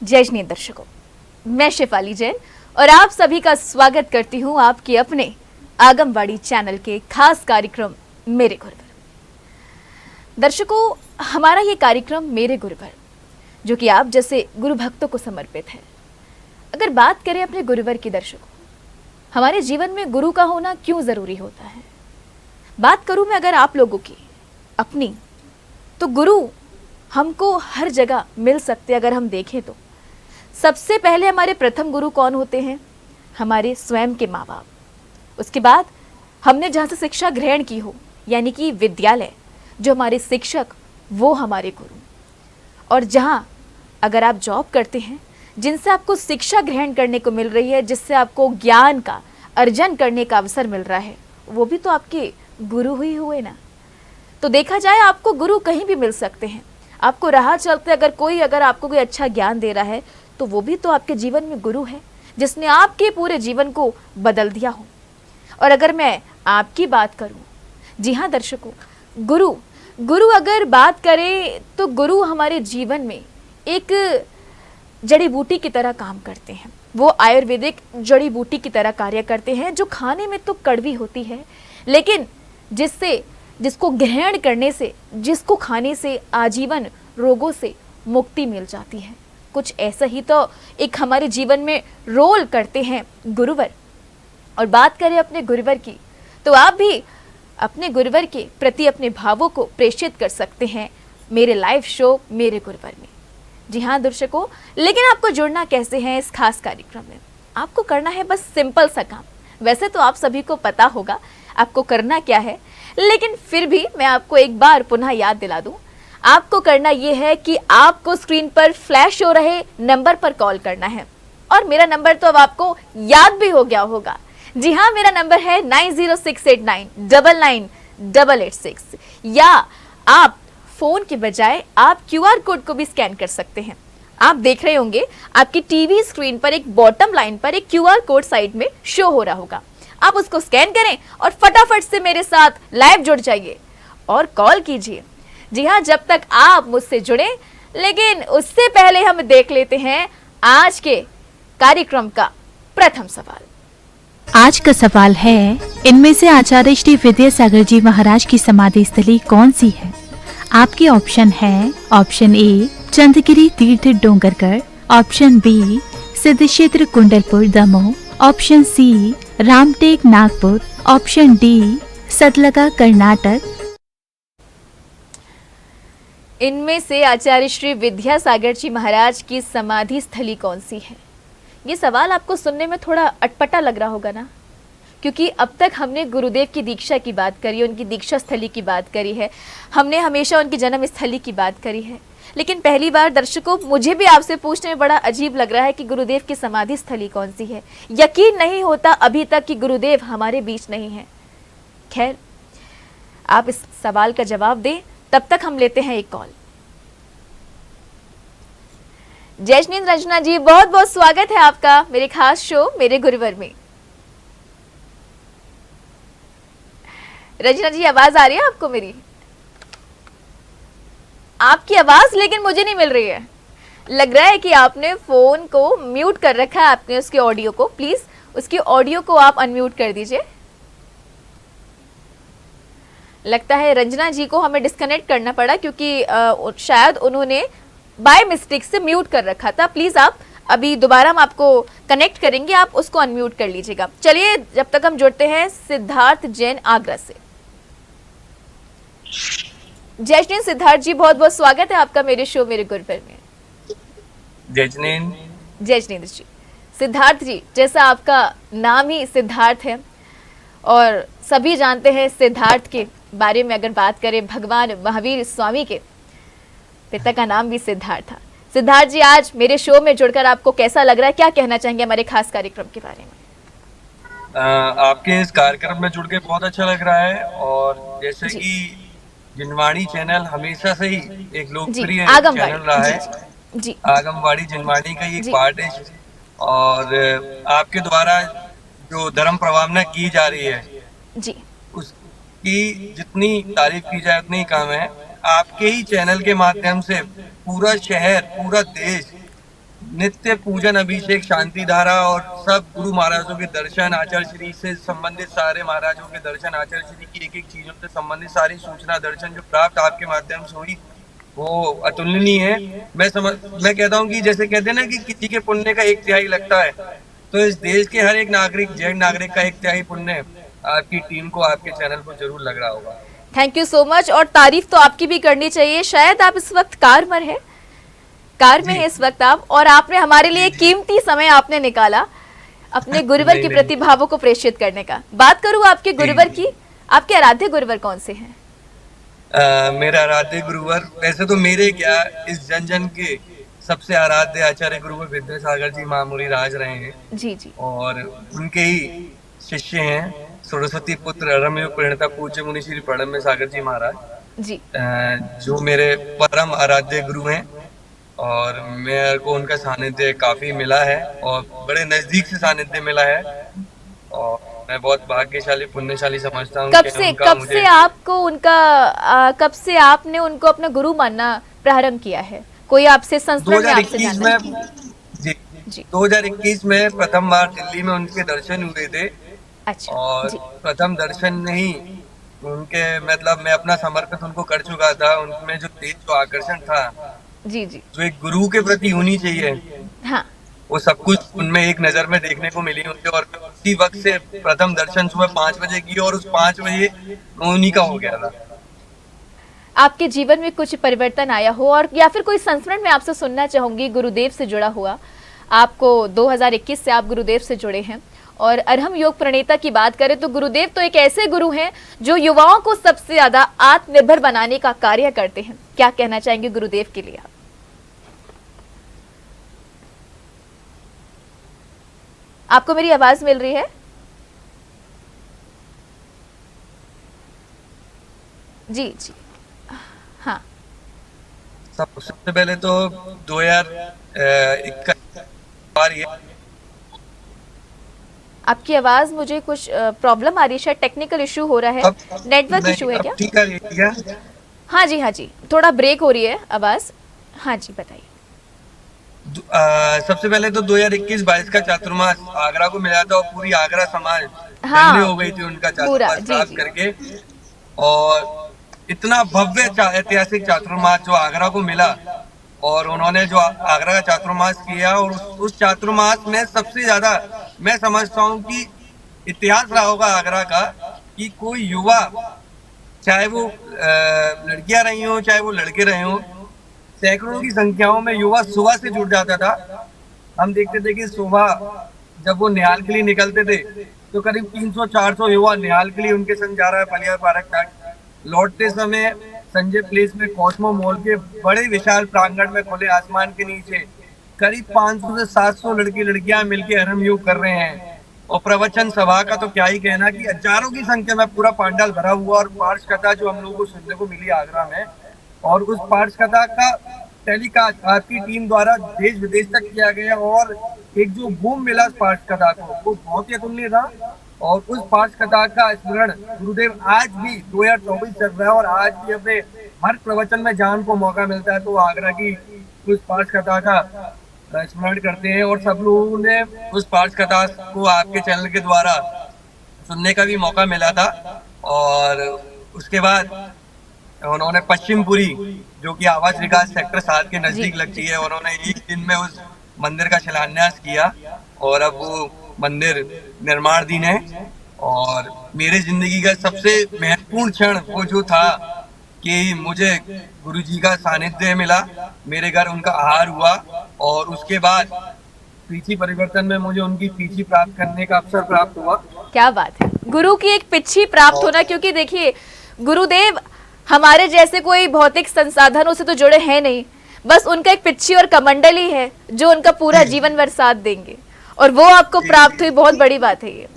जय श्री दर्शकों, मैं शेफाली जैन और आप सभी का स्वागत करती हूं आपके अपने आगमवाड़ी चैनल के खास कार्यक्रम मेरे गुरुवर। दर्शकों, हमारा ये कार्यक्रम मेरे गुरुवर, जो कि आप जैसे गुरु भक्तों को समर्पित है। अगर बात करें अपने गुरुवर की दर्शकों, हमारे जीवन में गुरु का होना क्यों जरूरी होता है। बात करूं मैं अगर आप लोगों की अपनी, तो गुरु हमको हर जगह मिल सकते। अगर हम देखें तो सबसे पहले हमारे प्रथम गुरु कौन होते हैं? हमारे स्वयं के माँ बाप। उसके बाद हमने जहाँ से शिक्षा ग्रहण की हो, यानी कि विद्यालय, जो हमारे शिक्षक, वो हमारे गुरु। और जहाँ अगर आप जॉब करते हैं, जिनसे आपको शिक्षा ग्रहण करने को मिल रही है, जिससे आपको ज्ञान का अर्जन करने का अवसर मिल रहा है, वो भी तो आपके गुरु ही हुए ना। तो देखा जाए, आपको गुरु कहीं भी मिल सकते हैं। आपको राह चलते अगर आपको कोई अच्छा ज्ञान दे रहा है, तो वो भी तो आपके जीवन में गुरु है, जिसने आपके पूरे जीवन को बदल दिया हो। और अगर मैं आपकी बात करूं, जी हाँ दर्शकों, गुरु अगर बात करें तो गुरु हमारे जीवन में एक जड़ी बूटी की तरह काम करते हैं। वो आयुर्वेदिक जड़ी बूटी की तरह कार्य करते हैं, जो खाने में तो कड़वी होती है, लेकिन जिसको ग्रहण करने से, जिसको खाने से आजीवन रोगों से मुक्ति मिल जाती है। कुछ ऐसा ही तो एक हमारे जीवन में रोल करते हैं गुरुवर। और बात करें अपने गुरुवर की, तो आप भी अपने गुरुवर के प्रति अपने भावों को प्रेषित कर सकते हैं मेरे लाइव शो मेरे गुरुवर में। जी हाँ दर्शकों, लेकिन आपको जुड़ना कैसे है इस खास कार्यक्रम में? आपको करना है बस सिंपल सा काम। वैसे तो आप सभी को पता होगा आपको करना क्या है, लेकिन फिर भी मैं आपको एक बार पुनः याद दिला दूं। आपको करना यह है कि आपको स्क्रीन पर फ्लैश हो रहे नंबर पर कॉल करना है। और मेरा नंबर तो अब आपको याद भी हो गया होगा। जी हाँ, मेरा नंबर है 9068999886। या आप फोन के बजाय आप QR कोड को भी स्कैन कर सकते हैं। आप देख रहे होंगे आपकी टीवी स्क्रीन पर एक बॉटम लाइन पर एक QR कोड साइड में शो हो रहा होगा। आप उसको स्कैन करें और फटाफट से मेरे साथ लाइव जुड़ जाइए और कॉल कीजिए। जी हाँ, जब तक आप मुझसे जुड़े, लेकिन उससे पहले हम देख लेते हैं आज के कार्यक्रम का प्रथम सवाल। आज का सवाल है, इनमें से आचार्य श्री विद्यासागर जी महाराज की समाधि स्थली कौन सी है? आपके ऑप्शन है, ऑप्शन ए चंद्रगिरी तीर्थ Dongargarh, option B सिद्धक्षेत्र Kundalpur Damoh, option C Ramtek Nagpur, option D Satalga Karnataka. इनमें से आचार्य श्री विद्यासागर जी महाराज की समाधि स्थली कौन सी है? ये सवाल आपको सुनने में थोड़ा अटपटा लग रहा होगा ना, क्योंकि अब तक हमने गुरुदेव की दीक्षा की बात करी, उनकी दीक्षा स्थली की बात करी है, हमने हमेशा उनकी जन्म स्थली की बात करी है। लेकिन पहली बार दर्शकों, मुझे भी आपसे पूछने में बड़ा अजीब लग रहा है कि गुरुदेव की समाधि स्थली कौन सी है। यकीन नहीं होता अभी तक कि गुरुदेव हमारे बीच नहीं है। खैर, आप इस सवाल का जवाब दें, तब तक हम लेते हैं एक कॉल। जयश्री रंजना जी, बहुत बहुत स्वागत है आपका मेरे खास शो मेरे गुरुवर में। रंजना जी, आवाज आ रही है आपको मेरी? आपकी आवाज लेकिन मुझे नहीं मिल रही है। लग रहा है कि आपने फोन को म्यूट कर रखा है, आपने उसके ऑडियो को। प्लीज उसकी ऑडियो को आप अनम्यूट कर दीजिए। लगता है रंजना जी को हमें डिस्कनेक्ट करना पड़ा, क्योंकि शायद उन्होंने बाय मिस्टेक से म्यूट कर रखा था। प्लीज आप अभी दोबारा हम आपको कनेक्ट करेंगे, आप उसको अनम्यूट कर लीजिएगा। चलिए, जब तक हम जुड़ते हैं सिद्धार्थ जैन आगरा से। जयश्री सिद्धार्थ जी, बहुत बहुत स्वागत है आपका मेरे शो मेरे गुरुवर में। जयश्री जी, सिद्धार्थ जी, जैसा आपका नाम ही सिद्धार्थ है और सभी जानते हैं सिद्धार्थ के बारे में, अगर बात करें भगवान महावीर स्वामी के पिता का नाम भी सिद्धार्थ था। सिद्धार्थ जी, आज मेरे शो में जुड़कर आपको कैसा लग रहा है? क्या कहना चाहेंगे हमारे खास कार्यक्रम के बारे में? आपके इस कार्यक्रम में जुड़ के बहुत अच्छा लग रहा है। और जैसे कि जिनवाणी चैनल हमेशा से ही एक लोकप्रिय चैनल रहा है। जी, आगमवाड़ी जिनवाणी का एक पार्ट है। और आपके द्वारा जो धर्म प्रवाहना की जा रही है जी, उसकी जितनी तारीफ की जाए उतनी कम है। आपके ही चैनल के माध्यम से पूरा शहर, पूरा देश नित्य पूजन, अभिषेक, शांति धारा और सब गुरु महाराजों के दर्शन, आचार्य श्री से संबंधित सारे महाराजों के दर्शन, आचार्य श्री की एक एक चीजों से संबंधित सारी सूचना दर्शन जो प्राप्त आपके माध्यम से हुई वो अतुलनीय है। मैं कहता हूँ कि जैसे कहते हैं ना कि किसी के पुण्य का 1/3 लगता है, तो इस देश के हर एक नागरिक, जैन नागरिक का 1/3 पुण्य आपकी टीम को, आपके चैनल को जरूर लग रहा होगा। Thank you so much. और तारीफ तो आपकी भी करनी चाहिए। शायद आप इस वक्त कार में है इस वक्त आप, और आपने हमारे लिए कीमती समय आपने निकाला अपने गुरुवर की प्रतिभावों को प्रेषित करने का। बात करूं आपके गुरुवर की, आपके आराध्य गुरुवर कौन से हैं? मेरा आराध्य गुरुवर, वैसे तो मेरे क्या, इस जन जन के सबसे आराध्य आचार्य गुरुवर विद्यासागर जी महामुनि राज रहे हैं। जी जी। और उनके ही शिष्य हैं सरस्वती पुत्र अरमयोग प्रणेता पूज्य मुनि श्री प्रणम्य सागर जी महाराज जी, जो मेरे परम आराध्य गुरु हैं। और मेरे को उनका सानिध्य काफी मिला है और बड़े नजदीक से सानिध्य मिला है, और मैं बहुत भाग्यशाली पुण्यशाली समझता हूँ। कब से आपने उनको अपना गुरु मानना प्रारंभ किया है? कोई आपसे संस्करण में आपसे जानना है? जी 2021 में प्रथम बार दिल्ली में उनके दर्शन हुए थे। अच्छा, और प्रथम दर्शन नहीं, उनके मतलब मैं अपना समर्पित उनको कर चुका था। उनमें जो तेज, जो आकर्षण था, जी जी, जो एक गुरु के प्रति होनी चाहिए, हाँ, वो सब कुछ उनमें एक नजर में देखने को मिली मुझे। और उसी वक्त से प्रथम दर्शन सुबह 5 बजे की, और उस 5 बजे उन्हीं का हो गया था। आपके जीवन में कुछ परिवर्तन आया हो, और या फिर कोई संस्मरण मैं आपसे सुनना चाहूंगी गुरुदेव से जुड़ा हुआ। आपको 2021 से आप गुरुदेव से जुड़े हैं, और अरहम योग प्रणेता की बात करें तो गुरुदेव तो एक ऐसे गुरु हैं जो युवाओं को सबसे ज्यादा आत्मनिर्भर बनाने का कार्य करते हैं। क्या कहना चाहेंगे गुरुदेव के लिए आप? आपको मेरी आवाज मिल रही है? जी जी, हाँ। सबसे पहले तो 2021 आपकी आवाज मुझे कुछ प्रॉब्लम आ रही है, शायद टेक्निकल इशू हो रहा है, नेटवर्क इशू है क्या? ठीक है। हाँ जी, थोड़ा ब्रेक हो रही है आवाज। हाँ जी, बताइए। सबसे पहले तो 2021-22 का चातुर्मास आगरा को मिला था, और पूरी आगरा समाज हाँ, हो गई थी उनका चातुर्मास प्राप्त करके। और इतना भव्य ऐतिहासिक चातुर्मास जो आगरा को मिला, और उन्होंने जो आगरा का चातुर्मास किया, और उस चातुर्मास में सबसे ज्यादा मैं समझता हूँ कि इतिहास रहा होगा आगरा का, कि कोई युवा, चाहे वो लड़कियां रही हो चाहे वो लड़के रहे हो, सैकड़ों की संख्याओं में युवा सुबह से जुट जाता था। हम देखते थे कि सुबह जब वो निहाल के लिए निकलते थे तो करीब 300-400 युवा निहाल के लिए उनके संग जा रहा है पलिया पार्क तक। लौटते समय संजय प्लेस में कॉस्मो मॉल के बड़े विशाल प्रांगण में खुले आसमान के नीचे करीब 500 से 700 लड़के लड़कियां मिलकर अरहम योग कर रहे हैं। और प्रवचन सभा का तो क्या ही कहना, कि हजारों की संख्या में पूरा पांडाल भरा हुआ, और पार्श कथा जो हम लोगों को सुनने को मिली आगरा में, और उस पार्श कथा का टेलीकास्ट आपकी टीम द्वारा देश विदेश तक किया गया, और एक जो बूम मिला इस पार्श कथा को, वो बहुत ही अतुलनीय था। और उस पार्श कथा का स्मरण गुरुदेव आज भी 2024 चल रहा है, और आज भी अपने हर प्रवचन में जान को मौका मिलता है तो आगरा की उस पार्श कथा का स्मरण करते हैं। और सब लोगों ने उस पार्श कथा को आपके चैनल के द्वारा सुनने का भी मौका मिला था। और उसके बाद उन्होंने पश्चिमपुरी, जो कि आवास विकास सेक्टर 7 के नजदीक लगती है, उन्होंने एक दिन में उस मंदिर का शिलान्यास किया, और अब वो मंदिर निर्माणाधीन है। और मेरे जिंदगी का सबसे महत्वपूर्ण क्षण वो जो था कि मुझे गुरुजी का सानिध्य मिला, मेरे घर उनका आहार हुआ, और उसके बाद पीछी परिवर्तन में मुझे उनकी पीछी प्राप्त करने का अवसर प्राप्त हुआ। क्या बात है, गुरु की एक पीछी प्राप्त होना। क्योंकि देखिए गुरुदेव हमारे जैसे कोई भौतिक संसाधनों से तो जुड़े हैं नहीं, बस उनका एक पिच्छी और कमंडल ही है जो उनका पूरा जीवन भर साथ देंगे, और वो आपको प्राप्त हुई, बहुत बड़ी बात है ये।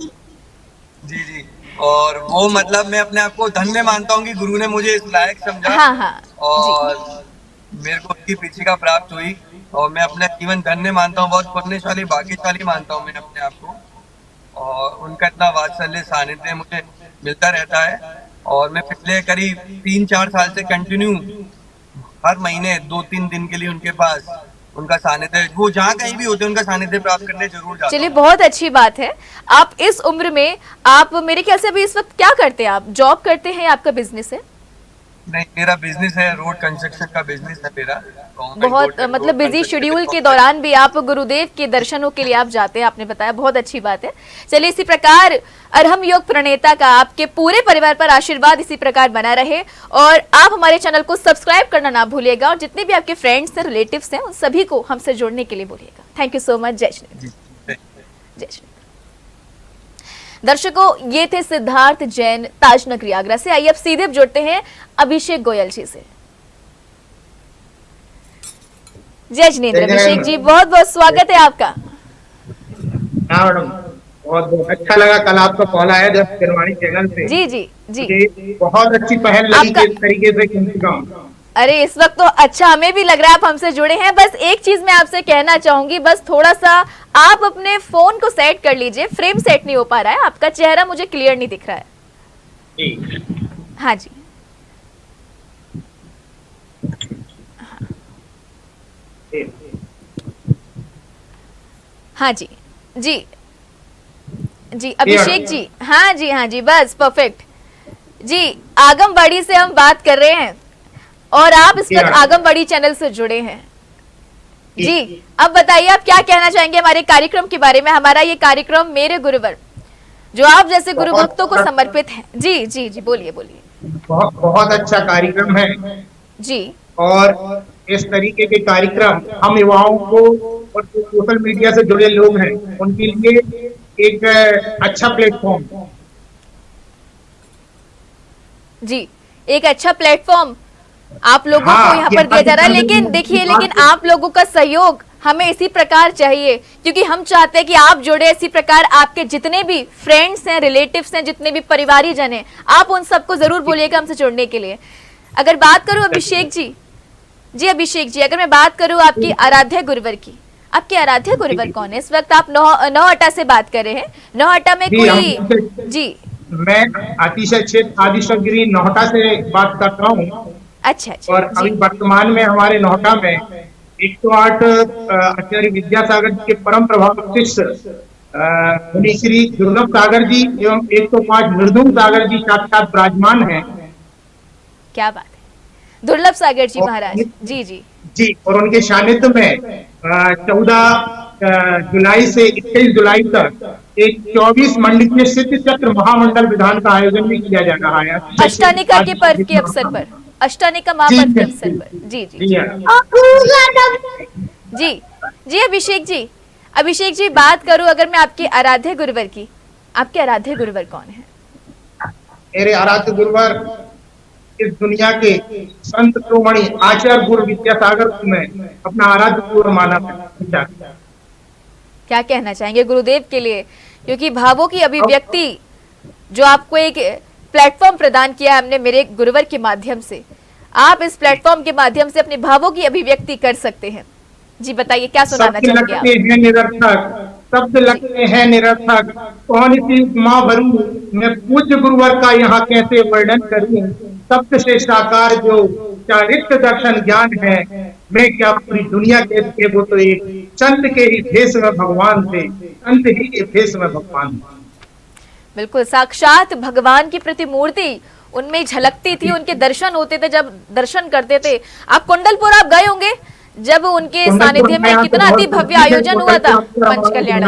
जी। और वो मतलब मैं अपने आप को धन्य मानता हूँ कि गुरु ने मुझे इस लायक समझा। हाँ, और मेरे को उसकी पीछे का प्राप्त हुई, और मैं अपना जीवन धन्य मानता हूँ, बहुत पुण्यशाली भाग्यशाली मानता हूँ मैं अपने आप को। और उनका इतना वात्सल्य सानिध्य मुझे मिलता रहता है। और मैं पिछले करीब 3-4 साल से कंटिन्यू हर महीने 2-3 दिन के लिए उनके पास उनका सानिध्य, वो जहाँ कहीं भी होते हैं उनका सानिध्य प्राप्त करने जरूर जाता चलिए हूँ। बहुत अच्छी बात है। आप इस उम्र में, आप मेरे ख्याल से अभी इस वक्त क्या करते हैं? आप जॉब करते हैं या आपका बिजनेस है? नहीं, मेरा बिजनेस है, रोड कंस्ट्रक्शन का बिजनेस है मेरा। बहुत मतलब बिजी शेड्यूल के दौरान भी आप गुरुदेव के दर्शनों के लिए आप जाते हैं, आपने बताया, बहुत अच्छी बात है। चलिए इसी प्रकार अरहम योग प्रणेता का आपके पूरे परिवार पर आशीर्वाद इसी प्रकार बना रहे, और आप हमारे चैनल को सब्सक्राइब करना ना भूलिएगा, और जितने भी आपके फ्रेंड्स हैं, रिलेटिव्स हैं, उन सभी को हमसे जुड़ने के लिए बोलिएगा। Thank you so much. जय श्री राम। जय श्री राम। दर्शकों, ये थे सिद्धार्थ जैन, ताजनगरी आगरा से। आइए अब सीधे जुड़ते हैं अभिषेक गोयल जी से। जय जिनेन्द्र। अभिषेक जी, बहुत बहुत स्वागत है आपका। हाँ मैडम, बहुत बहुत अच्छा लगा कल आपका कॉल आया जब किरवाणी चैनल से। जी जी जी, मुझे बहुत अच्छी पहल लगी आपका- किस तरीके से कम से कम। अरे इस वक्त तो अच्छा हमें भी लग रहा है आप हमसे जुड़े हैं। बस एक चीज मैं आपसे कहना चाहूंगी, बस थोड़ा सा आप अपने फोन को सेट कर लीजिए, फ्रेम सेट नहीं हो पा रहा है, आपका चेहरा मुझे क्लियर नहीं दिख रहा है। जी हाँ जी, हाँ जी जी जी, अभिषेक जी, हाँ जी, हाँ जी, बस परफेक्ट जी। आगमबाड़ी से हम बात कर रहे हैं और आप इस वक्त आगमबाड़ी चैनल से जुड़े हैं जी। अब बताइए आप क्या कहना चाहेंगे हमारे कार्यक्रम के बारे में। हमारा ये कार्यक्रम मेरे गुरुवर, जो आप जैसे गुरु भक्तों को समर्पित है। जी जी जी, बोलिए बोलिए। बहुत अच्छा कार्यक्रम है जी, और इस तरीके के कार्यक्रम हम युवाओं को और जो सोशल मीडिया से जुड़े लोग हैं उनके लिए एक अच्छा प्लेटफॉर्म जी, एक अच्छा प्लेटफॉर्म आप लोगों हाँ, को यहाँ पर दिया जा रहा है। लेकिन देखिए, लेकिन आप लोगों का सहयोग हमें इसी प्रकार चाहिए, क्योंकि हम चाहते हैं कि आप जुड़े इसी प्रकार। आपके जितने भी फ्रेंड्स हैं, रिलेटिव्स हैं, जितने भी परिवारी जन हैं, आप उन सबको जरूर बोलिएगा हमसे जुड़ने के लिए। अगर बात करूं अभिषेक जी, जी अभिषेक जी, अगर मैं बात करूं आपकी आराध्य गुरुवर की, आपके आराध्य गुरुवर कौन है? इस वक्त आप नौहट्टा से बात कर रहे हैं। नौहट्टा में कोई, जी मैं अतिशय क्षेत्र आदिशगिरी नौहट्टा से बात कर रहा हूँ। अच्छा अच्छा, और अभी वर्तमान में हमारे नौहट्टा में 108 आचार्य विद्यासागर जी के परम प्रभाव शिष्य मुनि श्री दुर्लभ सागर जी एवं 105 मृदुंग सागर जी साक्षात विराजमान हैं। क्या बात है, दुर्लभ सागर जी महाराज। जी जी जी, और उनके सानिध्य में 14 जुलाई से 21 जुलाई तक एक 24 मंडलीय सिद्ध चक्र महामंडल विधान का आयोजन भी किया जा रहा है अष्टानिका के पर्व के अवसर पर, अष्टानिका महापर्व के अवसर पर। जी जी जी जी, अभिषेक जी, अभिषेक जी बात करूं अगर मैं आपके आराध्य गुरुवर की, आपके आराध्य गुरुवर कौन है? मेरे आराध्य गुरुवर इस दुनिया के संत शिरोमणि आचार्य गुरु विद्यासागर को मैं अपना आराध्य गुरु माना करता। क्या कहना चाहेंगे गुरुदेव के लिए, क्योंकि भावों की अभिव्यक्ति जो आपको एक प्लेटफॉर्म प्रदान किया हमने मेरे गुरुवर के माध्यम से, आप इस प्लेटफॉर्म के माध्यम से अपने भावों की अभिव्यक्ति कर सकते हैं। जी बताइए, क्या सुनाना चाहेंगे आप? हैं निरर्थक शब्द लगते हैं निरर्थक, कौन सी उपमा भरूं मैं पूज्य गुरुवर का यहाँ कैसे वर्णन करूं। सप्त से साकार जो चारित्र दर्शन ज्ञान है, मैं क्या पूरी दुनिया के वो तो एक संत के ही भेष में भगवान थे, संत ही के भेष में भगवान। बिल्कुल साक्षात भगवान की प्रतिमूर्ति उनमें झलकती थी, उनके दर्शन होते थे। जब दर्शन करते थे आप, कुंडलपुर आप गए होंगे, जब उनके सानिध्य में कितना अति भव्य आयोजन हुआ था पंच कल्याण।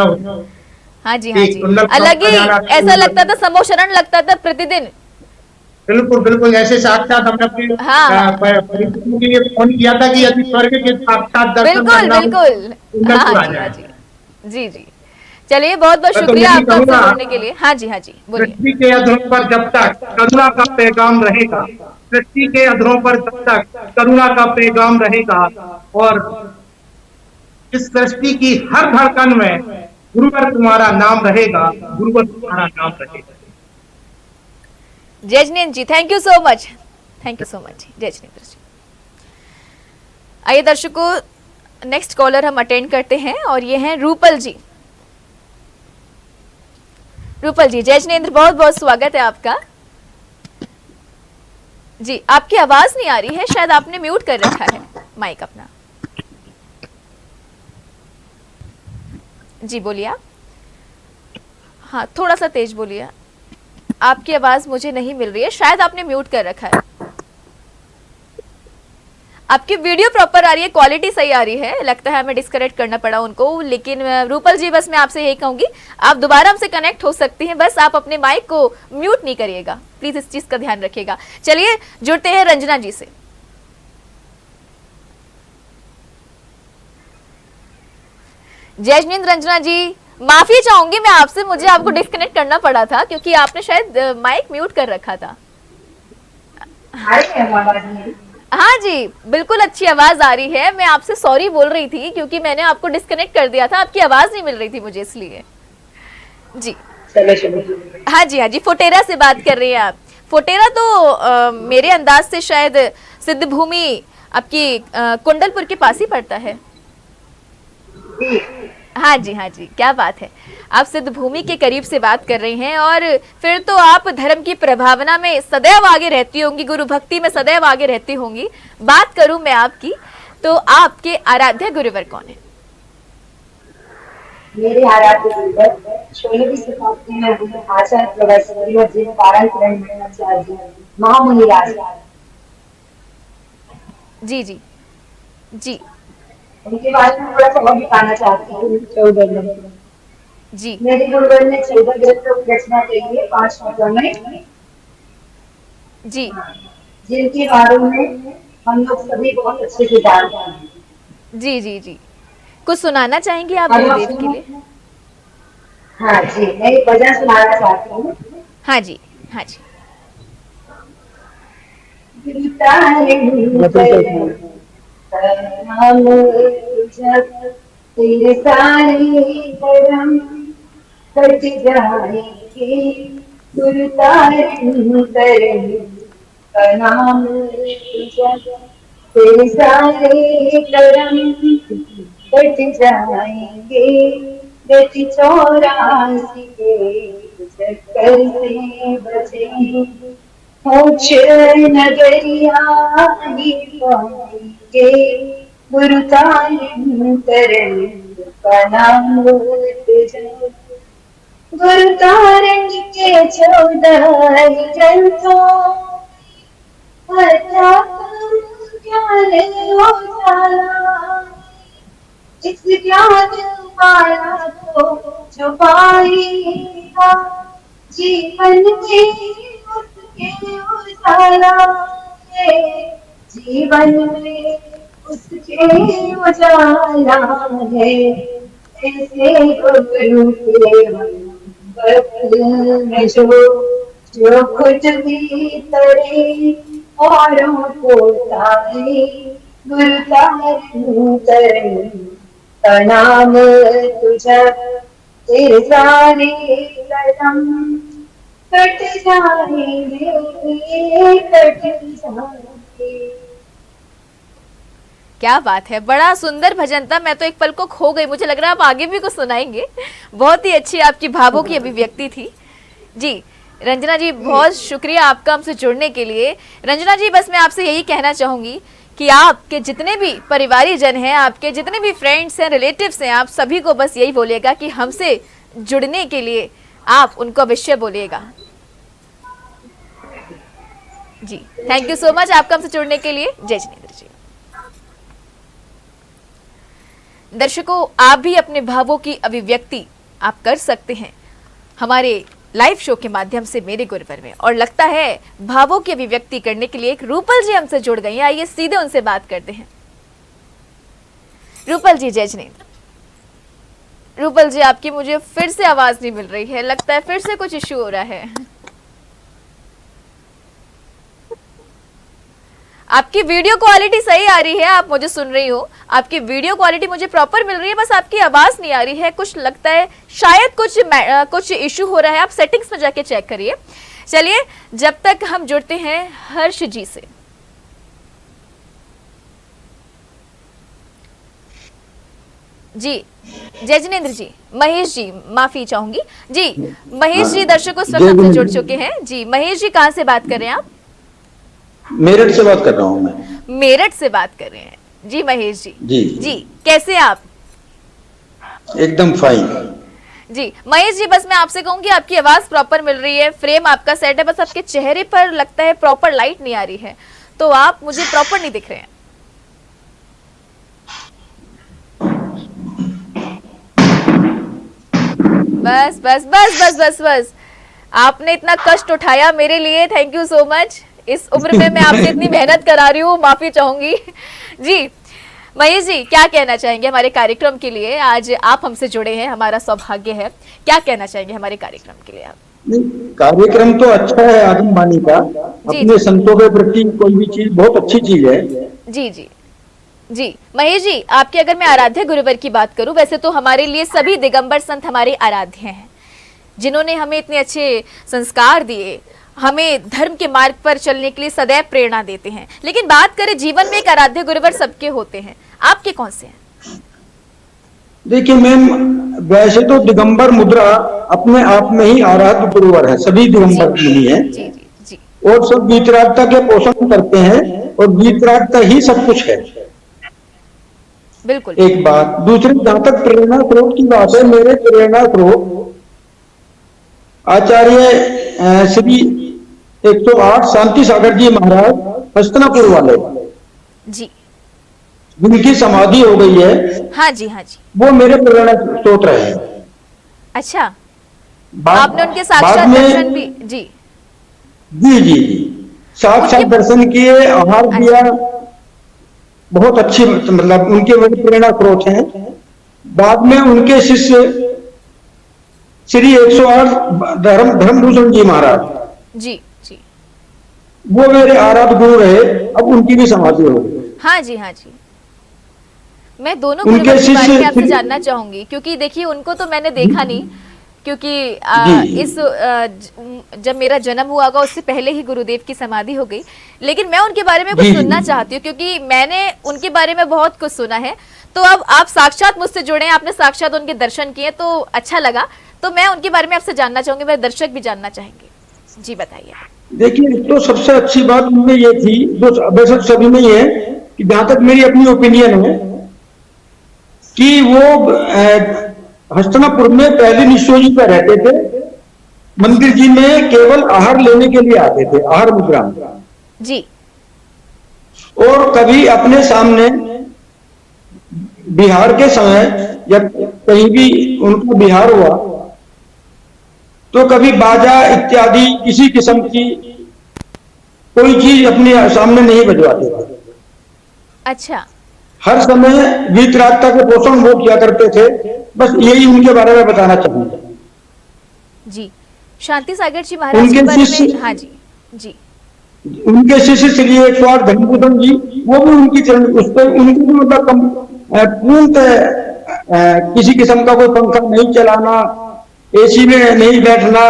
हाँ जी, हाँ जी, अलग ही ऐसा लगता था, समोशरण लगता था प्रतिदिन। बिल्कुल बिल्कुल, ऐसे साक्षात हमने अपने के लिए फोन किया था कि यदि स्वर्ग के साक्षात दर्शन बिल्कुल बिल्कुल, हाँ जी जी जी। चलिए बहुत बहुत शुक्रिया आपका जुड़ने के लिए। हाँ जी, हाँ जी, बोलिए। सृष्टि के अधरों पर जब तक करुणा का पैगाम रहेगा, सृष्टि के अधरों पर जब तक करुणा का पैगाम रहेगा, और इस सृष्टि की हर धड़कन में गुरुवर तुम्हारा नाम रहेगा, गुरुवर तुम्हारा नाम रहेगा। जय Jinendra ji, thank you so much, thank you so much. जय जिनेन्द्र जी। आइए दर्शकों, नेक्स्ट कॉलर हम अटेंड करते हैं और ये हैं रूपल जी। रूपल जी, जय जिनेन्द्र, बहुत बहुत स्वागत है आपका। जी, आपकी आवाज नहीं आ रही है, शायद आपने म्यूट कर रखा है माइक अपना। जी बोलिए आप। हाँ, थोड़ा सा तेज बोलिए। आपकी आवाज मुझे नहीं मिल रही है, शायद आपने म्यूट कर रखा है। आपकी वीडियो प्रॉपर आ रही है, क्वालिटी सही आ रही है, लगता है हमें डिस्कनेक्ट करना पड़ा उनको। लेकिन रूपल जी, बस मैं आपसे यही कहूंगी, आप दोबारा हमसे कनेक्ट हो सकती हैं, बस आप अपने माइक को म्यूट नहीं करिएगा, प्लीज इस चीज का ध्यान रखिएगा। चलिए जुड़ते हैं रंजना जी से। जय जिनेंद्र रंजना जी, माफी चाहूंगी मैं आपसे, मुझे आपको डिस्कनेक्ट करना पड़ा था क्योंकि आपने शायद माइक म्यूट कर रखा था। हाँ जी, बिल्कुल अच्छी आवाज आ रही है। मैं आपसे सॉरी बोल रही थी क्योंकि मैंने आपको डिस्कनेक्ट कर दिया था, आपकी आवाज नहीं मिल रही थी मुझे, इसलिए। जी हाँ जी, हाँ जी, फोटेरा से बात कर रही हैं आप। फोटेरा तो मेरे अंदाज से शायद सिद्ध भूमि आपकी कुंडलपुर के पास ही पड़ता है। हाँ जी, हाँ जी, क्या बात है, आप सिद्ध भूमि के करीब से बात कर रही हैं। और फिर तो आप धर्म की प्रभावना में सदैव आगे रहती होंगी, गुरु भक्ति में सदैव आगे रहती होंगी। बात करूं मैं आपकी, तो आपके आराध्य गुरुवर कौन है? मेरे आराध्य गुरुवर शोलवी शताब्दी में हुए आचार्य प्रोफेसर और जिन पारण आचार्य महामुनि राज। जी जी जी उनके बारे में थोड़ा सा और बताना चाहती हूँ। 14 में जी मेरे गुरुवर ने 14 ग्रंथों की रचना की है, 5 शब्दों में, जी जिनके बारे में हम लोग सभी बहुत अच्छे से जानते हैं। जी जी जी कुछ सुनाना चाहेंगे आप और गुरुदेव के लिए? हाँ जी, मैं एक भजन सुनाना चाहती हूँ। हाँ जी, हाँ जी। तेरे सारे कर्म कट जाएंगे, गुरु तारण प्रणाम तुझे। तेरे सारे कर्म कट जाएंगे, गति 84 के चक्कर से बचेंगे, मोक्ष नगरिया ही पाएंगे, गुरु तारण प्रणाम तुझे। गुरु तारण के 14 ग्रंथों ज्ञान हो जाला, इस ज्ञान माया को जो पाएगा, जीवन में उसके उजाला है, जीवन में उसके उजाला है। ऐसे गुरु के में जो खुद भी तरे औरों को तारे, गुरु तारण प्रणाम तुझे। तेरे सारे कर्म कट जाएंगे, कट जाएंगे। क्या बात है, बड़ा सुंदर भजन था, मैं तो एक पल को खो गई। मुझे लग रहा है आप आगे भी कुछ सुनाएंगे। बहुत ही अच्छी आपकी भावों की अभिव्यक्ति थी। जी रंजना जी, बहुत शुक्रिया आपका हमसे जुड़ने के लिए। रंजना जी, बस मैं आपसे यही कहना चाहूंगी कि आपके जितने भी परिवारी जन हैं, आपके जितने भी फ्रेंड्स हैं, रिलेटिव्स हैं, आप सभी को बस यही बोलिएगा कि हमसे जुड़ने के लिए आप उनको अवश्य बोलिएगा। जी थैंक यू सो मच आपका हमसे जुड़ने के लिए। जय जिनेंद्र जी। दर्शकों, आप भी अपने भावों की अभिव्यक्ति आप कर सकते हैं हमारे लाइव शो के माध्यम से मेरे गुरुवर में। और लगता है भावों की अभिव्यक्ति करने के लिए एक रूपल जी हमसे जुड़ गई हैं। आइए सीधे उनसे बात करते हैं। रूपल जी, जय जिनेंद्र। रूपल जी, आपकी मुझे फिर से आवाज नहीं मिल रही है, लगता है फिर से कुछ इश्यू हो रहा है। आपकी वीडियो क्वालिटी सही आ रही है, आप मुझे सुन रही हो, आपकी वीडियो क्वालिटी मुझे प्रॉपर मिल रही है, बस आपकी आवाज नहीं आ रही है। कुछ लगता है शायद कुछ इश्यू हो रहा है, आप सेटिंग्स में जाके चेक करिए। चलिए, जब तक हम जुड़ते हैं हर्ष जी से। जी जय जिनेंद्र जी। महेश जी, माफी चाहूंगी जी। महेश जी दर्शकों इस वक्त हमसे जुड़ चुके हैं। जी महेश जी, कहां से बात कर रहे हैं आप? मेरठ से बात कर रहा हूँ मैं। मेरठ से बात कर रहे हैं जी महेश जी। जी जी, कैसे आप? एकदम फाइन। जी महेश जी, बस मैं आपसे कहूंगी आपकी आवाज प्रॉपर मिल रही है, फ्रेम आपका सेट है, बस आपके चेहरे पर लगता है प्रॉपर लाइट नहीं आ रही है, तो आप मुझे प्रॉपर नहीं दिख रहे हैं। बस बस बस बस बस बस, आपने इतना कष्ट उठाया मेरे लिए, थैंक यू सो मच। इस उम्र में मैं आपसे इतनी मेहनत करा रही हूँ, माफी चाहूंगी। जी महेश जी, क्या कहना चाहेंगे हमारे कार्यक्रम के लिए? आज आप हमसे जुड़े हैं, हमारा सौभाग्य है। क्या कहना चाहेंगे हमारे कार्यक्रम के लिए आप? कार्यक्रम तो अच्छा है आदमवाणी का, अपने संतों के प्रति कोई भी चीज बहुत अच्छी चीज है। जी जी जी महेश जी, आपके अगर मैं आराध्य गुरुवर की बात करूं, वैसे तो हमारे लिए सभी दिगंबर संत हमारे आराध्य हैं, जिन्होंने हमें इतने अच्छे संस्कार दिए, हमें धर्म के मार्ग पर चलने के लिए सदैव प्रेरणा देते हैं। लेकिन बात करें जीवन में, एक आराध्य गुरुवर सबके होते हैं, आपके कौन से हैं? देखिए मैम, वैसे तो दिगंबर मुद्रा अपने आप में ही आराध्य गुरुवर है, सभी दिगंबर मुनि है, जी जी जी, और सब वीतरागता के पोषण करते हैं, और वीतरागता ही सब कुछ है। बिल्कुल। एक बात, दूसरी जहां तक प्रेरणा स्रोत की बात है, मेरे प्रेरणा स्रोत आचार्य श्री 108 शांति सागर जी महाराज हस्तनापुर वाले जी, जिनकी समाधि हो गई है। हाँ जी हाँ जी, वो मेरे प्रेरणा स्रोत रहे हैं। अच्छा, आपने उनके साक्षात दर्शन भी? जी जी जी जी, साक्षात दर्शन किए, आहार दिया, बहुत अच्छी, मतलब उनके मेरे प्रेरणा स्रोत हैं। बाद में उनके शिष्य श्री 108 धर्मभूषण जी महाराज जी जी, वो मेरे आराध्य गुरु रहे, अब उनकी भी समाधि हो गई। हाँ जी हाँ जी, मैं दोनों उनके गुरुवर के बारे में आपसे शिष्य जानना चाहूंगी, क्योंकि देखिए उनको तो मैंने देखा नहीं, क्योंकि जब मेरा जन्म हुआ होगा उससे पहले ही गुरुदेव की समाधि हो गई। लेकिन मैं उनके बारे में कुछ सुनना चाहती हूँ, क्योंकि मैंने उनके बारे में बहुत कुछ सुना है। तो अब आप साक्षात मुझसे जुड़े हैं, आपने साक्षात उनके दर्शन किए, तो अच्छा लगा, तो मैं उनके बारे में आपसे जानना चाहूंगी, मेरे दर्शक भी जानना चाहेंगे। जी बताइए। देखिए, तो सबसे अच्छी बात उनमें ये थी, जो वैसे सभी में ये है, कि जहां तक मेरी अपनी ओपिनियन है, कि वो हस्तनापुर में पहले निश्चय जी पर रहते थे, मंदिर जी में केवल आहार लेने के लिए आते थे, आहार मुद्रा जी, और कभी अपने सामने बिहार के समय या कहीं भी उनका बिहार हुआ तो कभी बाजा इत्यादि किसी किस्म की कोई चीज अपने सामने नहीं बजवाते थे। अच्छा, हर समय वीतरागता के पोषण वो किया करते थे। बस यही उनके बारे में बताना चाहूंगा। जी, शांति सागर जी महाराज के बारे में? हाँ जी जी, उनके शिष्य श्री 108 धर्मभूषण जी, वो भी उनकी चरण, उस पर उनकी भी मतलब पूर्णतः किसी किस्म का कोई पंखा नहीं चलाना, एसी में नहीं बैठना,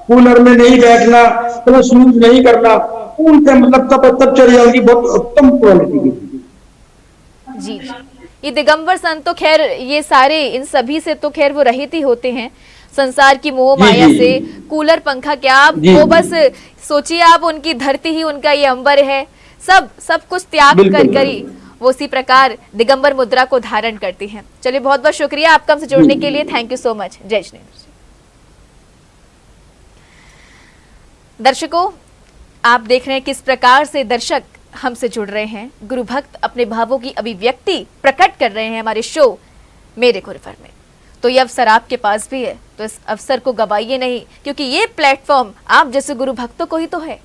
कूलर में नहीं बैठना, तो स्नूज नहीं करना, पूर्णतः मतलब तपचर्या उनकी बहुत उत्तम क्वालिटी की। जी जी, ये दिगंबर संत तो खैर ये सारे इन सभी से तो खैर वो रहित ही होते हैं, संसार की मोह माया से। कूलर पंखा क्या, आप वो बस सोचिए, आप उनकी धरती ही उनका ये अंबर है, सब कुछ त्याग कर करी वो उसी प्रकार दिगंबर मुद्रा को धारण करती हैं। चलिए, बहुत बहुत शुक्रिया आपका हमसे जुड़ने के लिए, थैंक यू सो मच। जय श्री कृष्ण। दर्शकों, आप देख रहे हैं किस प्रकार से दर्शक हमसे जुड़ रहे हैं, गुरु भक्त अपने भावों की अभिव्यक्ति प्रकट कर रहे हैं हमारे शो मेरे गुरुवर में। तो ये अवसर आपके पास भी है, तो इस अवसर को गवाइए नहीं, क्योंकि ये प्लेटफॉर्म आप जैसे गुरु भक्तों को ही तो है।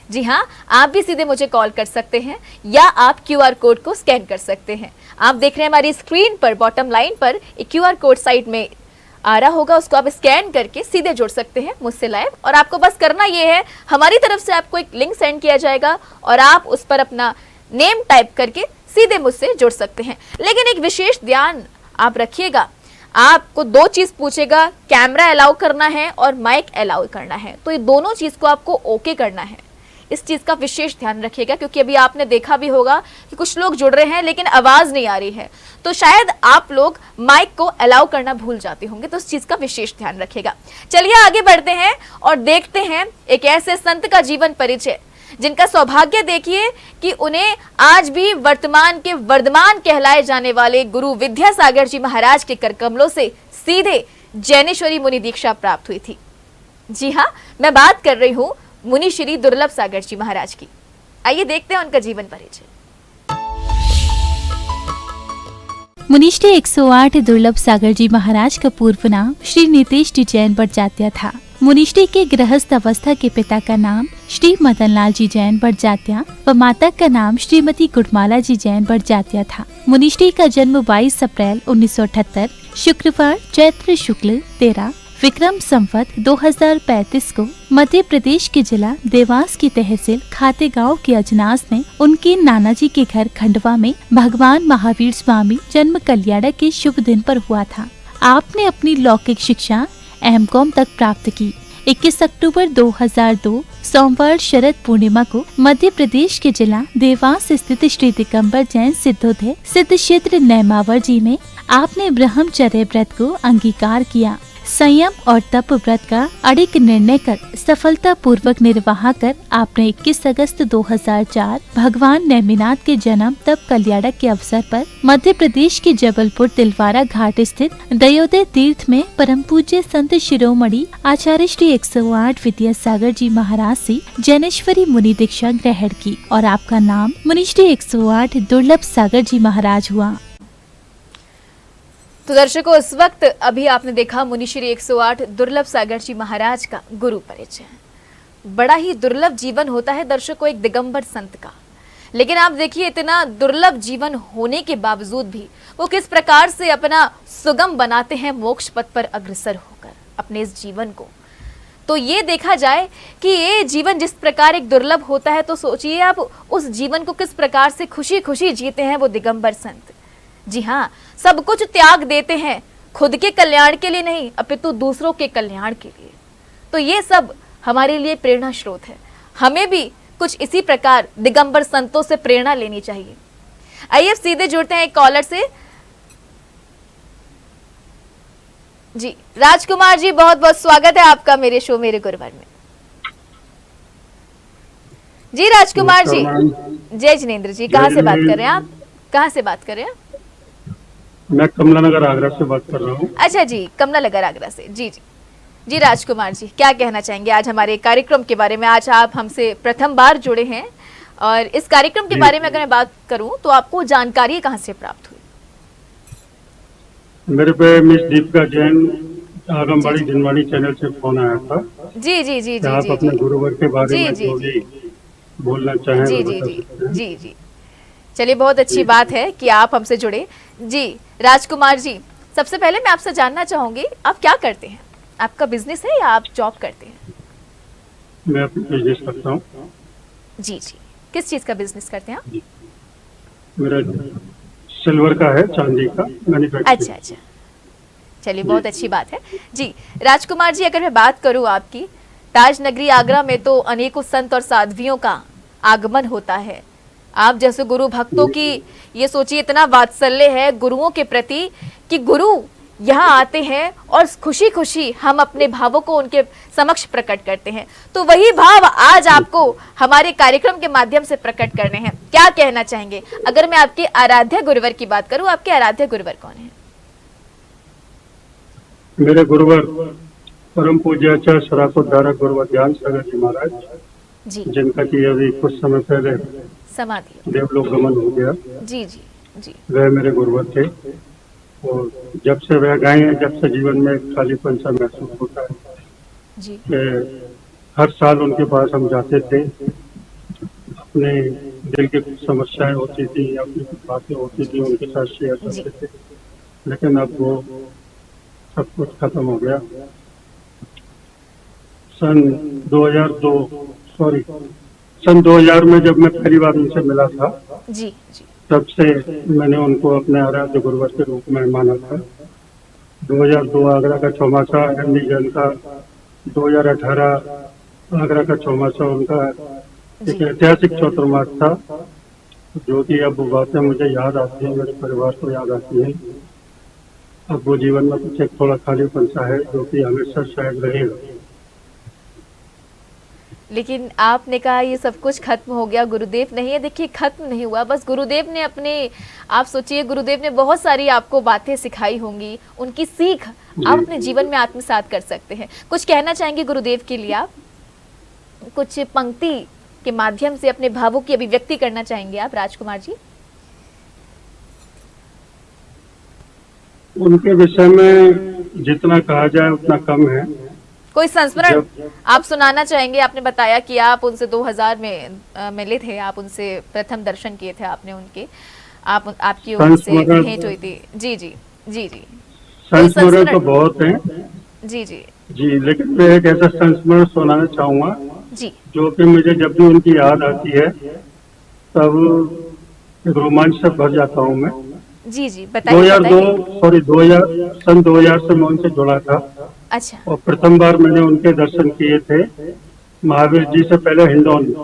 जी हाँ, आप भी सीधे मुझे कॉल कर सकते हैं या आप QR कोड को स्कैन कर सकते हैं। आप देख रहे हैं हमारी स्क्रीन पर बॉटम लाइन पर एक QR कोड साइड में आ रहा होगा, उसको आप स्कैन करके सीधे जुड़ सकते हैं मुझसे लाइव। और आपको बस करना ये है, हमारी तरफ से आपको एक लिंक सेंड किया जाएगा और आप उस पर अपना नेम टाइप करके सीधे मुझसे जुड़ सकते हैं। लेकिन एक विशेष ध्यान आप रखिएगा, आपको दो चीज पूछेगा, कैमरा अलाउ करना है और माइक अलाउ करना है, तो ये दोनों चीज को आपको ओके करना है। इस चीज का विशेष ध्यान रखिएगा, क्योंकि अभी आपने देखा भी होगा कि कुछ लोग जुड़ रहे हैं लेकिन आवाज नहीं आ रही है, तो शायद आप लोग माइक को अलाउ करना भूल जाते होंगे, तो इस चीज का विशेष ध्यान रखिएगा। चलिए आगे बढ़ते हैं और देखते हैं एक ऐसे संत का जीवन परिचय जिनका सौभाग्य देखिए कि उन्हें आज भी वर्तमान के वर्धमान कहलाए जाने वाले गुरु विद्यासागर जी महाराज के कर कमलों से सीधे जैनेश्वरी मुनि दीक्षा प्राप्त हुई थी। जी हाँ, मैं बात कर रही हूँ मुनि श्री दुर्लभ सागर जी महाराज की। आइए देखते हैं उनका जीवन परिचय। मुनिश्री 108 दुर्लभ सागर जी महाराज का पूर्व नाम श्री नीतेश जी जैन बड़जात्या था। मुनिश्री के गृहस्थ अवस्था के पिता का नाम श्री मदनलाल जी जैन बड़जात्या व माता का नाम श्रीमती गुड़माला जी जैन बड़जात्या था। मुनिश्री का जन्म 22 अप्रैल 1978 शुक्रवार चैत्र शुक्ल 13 विक्रम संवत 2035 को मध्य प्रदेश के जिला देवास की तहसील खातेगांव के अजनास में उनके नानाजी के घर खंडवा में भगवान महावीर स्वामी जन्म कल्याण के शुभ दिन पर हुआ था। आपने अपनी लौकिक शिक्षा एमकॉम तक प्राप्त की। 21 अक्टूबर 2002 सोमवार शरद पूर्णिमा को मध्य प्रदेश के जिला देवास स्थित श्री दिगंबर जैन सिद्धोदय सिद्ध क्षेत्र नेमावर जी में आपने ब्रह्मचर्य व्रत को अंगीकार किया। संयम और तप व्रत का अड़िग निर्णय कर सफलता पूर्वक निर्वाह कर आपने 21 अगस्त 2004 भगवान नेमिनाथ के जन्म तप कल्याणक के अवसर पर मध्य प्रदेश के जबलपुर तिलवारा घाट स्थित दयोदय तीर्थ में परम पूज्य संत शिरोमणि आचार्य श्री 108 विद्यासागर जी महाराज से जैनेश्वरी मुनि दीक्षा ग्रहण की और आपका नाम मुनिश्री 108 दुर्लभ सागर जी महाराज हुआ। तो दर्शकों, इस वक्त अभी आपने देखा मुनिश्री 108 दुर्लभ सागर जी महाराज का गुरु परिचय। बड़ा ही दुर्लभ जीवन होता है दर्शकों एक दिगंबर संत का, लेकिन आप देखिए इतना दुर्लभ जीवन होने के बावजूद भी वो किस प्रकार से अपना सुगम बनाते हैं मोक्ष पथ पर अग्रसर होकर अपने इस जीवन को। तो ये देखा जाए कि ये जीवन जिस प्रकार एक दुर्लभ होता है, तो सोचिए आप उस जीवन को किस प्रकार से खुशी खुशी जीते हैं वो दिगंबर संत। जी हाँ, सब कुछ त्याग देते हैं, खुद के कल्याण के लिए नहीं अपितु दूसरों के कल्याण के लिए। तो ये सब हमारे लिए प्रेरणा स्रोत है। हमें भी कुछ इसी प्रकार दिगंबर संतों से प्रेरणा लेनी चाहिए। आइए सीधे जुड़ते हैं एक कॉलर से। जी राजकुमार जी, बहुत बहुत स्वागत है आपका मेरे शो मेरे गुरुवर में। जी राजकुमार जी, जय जिनेन्द्र जी, कहाँ से बात कर रहे हैं आप? कहाँ से बात कर रहे हैं? मैं कमला नगर आगरा से बात कर रहा हूँ। अच्छा जी, कमला नगर आगरा से। जी जी जी राजकुमार जी, क्या कहना चाहेंगे आज हमारे कार्यक्रम के बारे में? आज आप हमसे प्रथम बार जुड़े हैं और इस कार्यक्रम के बारे में अगर मैं बात करूं तो आपको जानकारी कहां से प्राप्त हुई? मेरे पे मिस दीपिका जैन आगमबाड़ी जिनवाड़ी चैनल से फोन आया था। जी जी जी जी, आप अपने गुरुवर के बारे में जो भी बोलना चाहें जी जी जी जी जी, चलिए बहुत अच्छी बात है कि आप हमसे जुड़े। जी राजकुमार जी, सबसे पहले मैं आपसे जानना चाहूंगी आप क्या करते हैं? आपका बिजनेस है या आप जॉब करते हैं? मैं बिजनेस करता हूँ। जी जी, किस चीज का बिजनेस करते हैं आप? मेरा सिल्वर का है, चांदी का मैन्युफैक्चरिंग। अच्छा अच्छा, चलिए बहुत अच्छी बात है। जी राजकुमार जी, अगर मैं बात करूं आपकी, ताज नगरी आगरा में तो अनेकों संत और साध्वियों का आगमन होता है। आप जैसे गुरु भक्तों की ये सोचिए इतना वात्सल्य है गुरुओं के प्रति कि गुरु यहाँ आते हैं और खुशी खुशी हम अपने भावों को उनके समक्ष प्रकट करते हैं। तो वही भाव आज आपको हमारे कार्यक्रम के माध्यम से प्रकट करने हैं। क्या कहना चाहेंगे? अगर मैं आपके आराध्य गुरुवर की बात करूं, आपके आराध्य गुरुवर कौन है? मेरे गुरुवर परम पूज्याचार्य सराफोद्धारक गुरुवर ज्ञान सागर जी महाराज जी, जिनका कि अभी कुछ समय पहले समाधि देवलोक गमन हो गया। जी जी जी, वह मेरे गुरुवर थे और जब से वह गए हैं, जब से जीवन में खालीपन सा महसूस होता है जी कि हर साल उनके पास हम जाते थे। अपने दिल की कुछ समस्याएं होती थी, अपनी कुछ बातें होती थी, उनके साथ शेयर करते थे, लेकिन अब वो सब कुछ खत्म हो गया। सन 2000 में जब मैं पहली बार उनसे मिला था, जी जी, तब से मैंने उनको अपने आराध्य गुरुवर के रूप में माना था। 2002 आगरा का चौमासा एम डी जैन का, 2018 आगरा का चौमासा उनका एक ऐतिहासिक चतुर्मास था, जो कि अब वो बातें मुझे याद आती हैं, मेरे परिवार को याद आती हैं। अब वो जीवन में कुछ एक थोड़ा खालीपन सा है, जो कि हमेशा शायद रहेगा। लेकिन आपने कहा ये सब कुछ खत्म हो गया, गुरुदेव नहीं है। देखिए खत्म नहीं हुआ, बस गुरुदेव ने अपने, आप सोचिए गुरुदेव ने बहुत सारी आपको बातें सिखाई होंगी, उनकी सीख आप अपने जीवन में आत्मसात कर सकते हैं। कुछ कहना चाहेंगे गुरुदेव के लिए आप? कुछ पंक्ति के माध्यम से अपने भावों की अभिव्यक्ति करना चाहेंगे आप राजकुमार जी? उनके विषय में जितना कहा जाए उतना कम है। कोई संस्मरण आप सुनाना चाहेंगे? आपने बताया कि आप उनसे 2000 में मिले थे, आप उनसे प्रथम दर्शन किए थे आपने उनके, आपकी उनसे भेंट हुई थी। जी जी जी जी। संस्मरण तो बहुत है। जी जी जी, लेकिन मैं एक ऐसा संस्मरण सुनाना चाहूंगा जी, जो कि मुझे जब भी उनकी याद आती है तब एक रोमांच से भर जाता हूँ मैं। जी जी, बताइए। 2000 से मैं उनसे जुड़ा था। अच्छा। और प्रथम बार मैंने उनके दर्शन किए थे महावीर जी से पहले हिंडौन में।